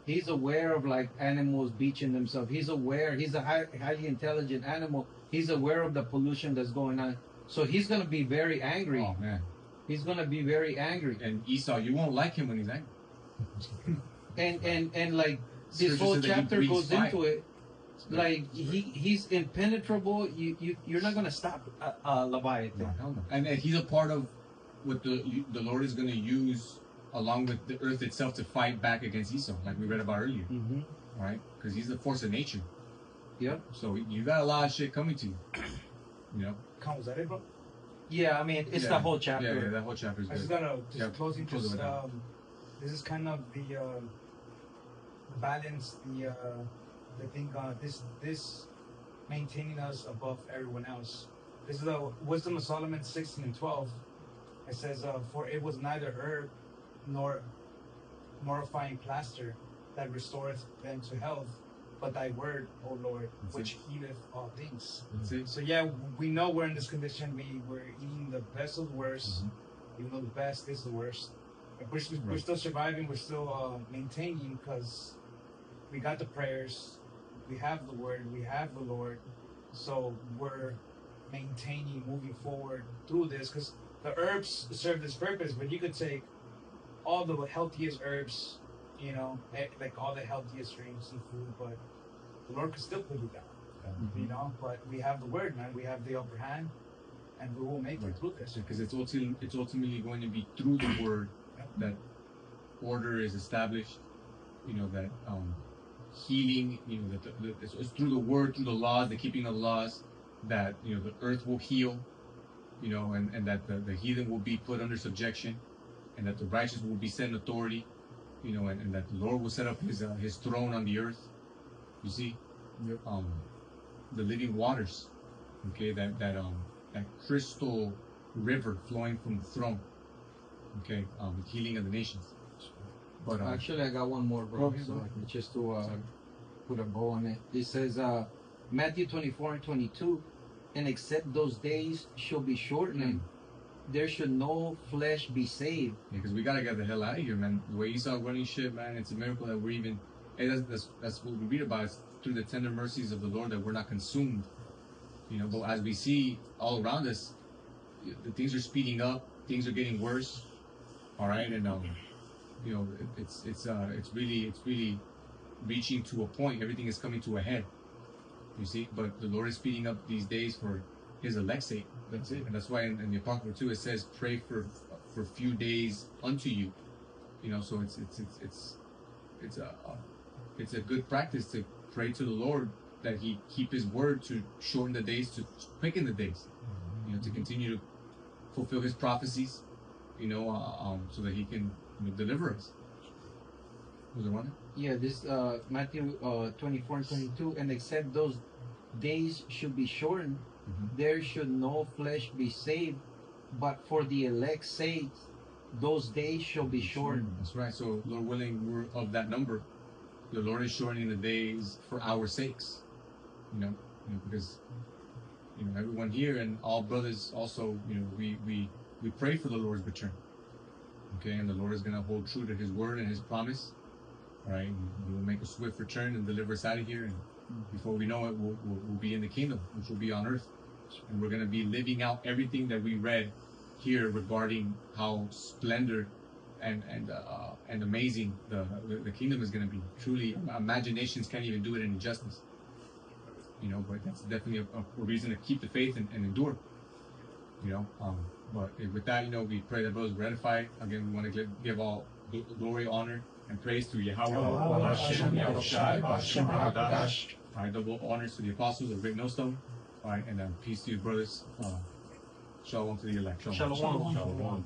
He's aware of like animals beaching themselves. He's aware. He's a highly intelligent animal. He's aware of the pollution that's going on. So he's gonna be very angry. Oh man. He's gonna be very angry. And Esau, you won't like him when he's angry. And like this Scripture whole said that he chapter breathes goes fire. into it. Like he's impenetrable. You're not gonna stop Leviathan. And he's a part of what the Lord is going to use along with the earth itself to fight back against Esau, like we read about earlier. Mm-hmm. Right? Because he's the force of nature. Yep. So you got a lot of shit coming to you. You know? Was that it, bro? Yeah, I mean it's the whole chapter. Yeah, that whole chapter is I just good. gotta Yeah, closing. close it Just out. this is kind of the balance, the thing. This maintaining us above everyone else. This is the Wisdom of Solomon 16 and 12. It says, "For it was neither herb nor mortifying plaster that restoreth them to health, but thy word, O Lord, That's which healeth all things." That's it. So yeah, we know we're in this condition. We're eating the best of the worst, even though the best is the worst. But we're still surviving. We're still maintaining because we got the prayers, we have the word, we have the Lord. So we're maintaining, moving forward through this because the herbs serve this purpose. But you could take all the healthiest herbs, like all the healthiest drinks and food, but the Lord could still put you down. But we have the word, man. We have the upper hand, and we will make it through this. Because it's ultimately going to be through the word that order is established. You know, that healing. You know, that it's through the word, through the laws, the keeping of the laws, that the earth will heal. You know, and that the heathen will be put under subjection, and that the righteous will be set in authority. You know, and that the Lord will set up his throne on the earth. You see, the living waters. Okay, that crystal river flowing from the throne. Okay, the healing of the nations. But Actually, I got one more, bro. Okay, So go ahead. just to put a bow on it. It says Matthew 24 and 22, and except those days shall be shortened, there should no flesh be saved. because we gotta get the hell out of here, man. The way Esau running shit, man, it's a miracle that we're even. Hey, that's what we read about. It's through the tender mercies of the Lord that we're not consumed. You know, but as we see all around us, the things are speeding up. Things are getting worse. All right, and it's really reaching to a point. Everything is coming to a head. You see, but the Lord is speeding up these days for His elect's sake. That's it, and that's why in the Apocrypha too it says, "Pray for few days unto you." You know, so it's a good practice to pray to the Lord that He keep His word to shorten the days, to quicken the days. You know, to continue to fulfill His prophecies. You know, so that He can deliver us. Was there one? Yeah, this Matthew 24 and 22, and except those days should be shortened, there should no flesh be saved, but for the elect's sake, those days shall be shortened. That's right. So, Lord willing, we're of that number. The Lord is shortening the days for our sakes. You know, because everyone here and all brothers also, we pray for the Lord's return. Okay, and the Lord is going to hold true to His word and His promise. All right, and He will make a swift return and deliver us out of here. And before we know it, we'll be in the kingdom, which will be on earth. And we're going to be living out everything that we read here regarding how splendor and amazing the kingdom is going to be. Truly, imaginations can't even do it any justice. But that's definitely a reason to keep the faith and endure. But with that, we pray that brothers were edified. Again, we want to give all glory, honor, and praise to Yahweh. All right, double honors to the apostles of Great Millstone. All right, and peace to you, brothers. Shalom to the elect. Shalom. Shalom.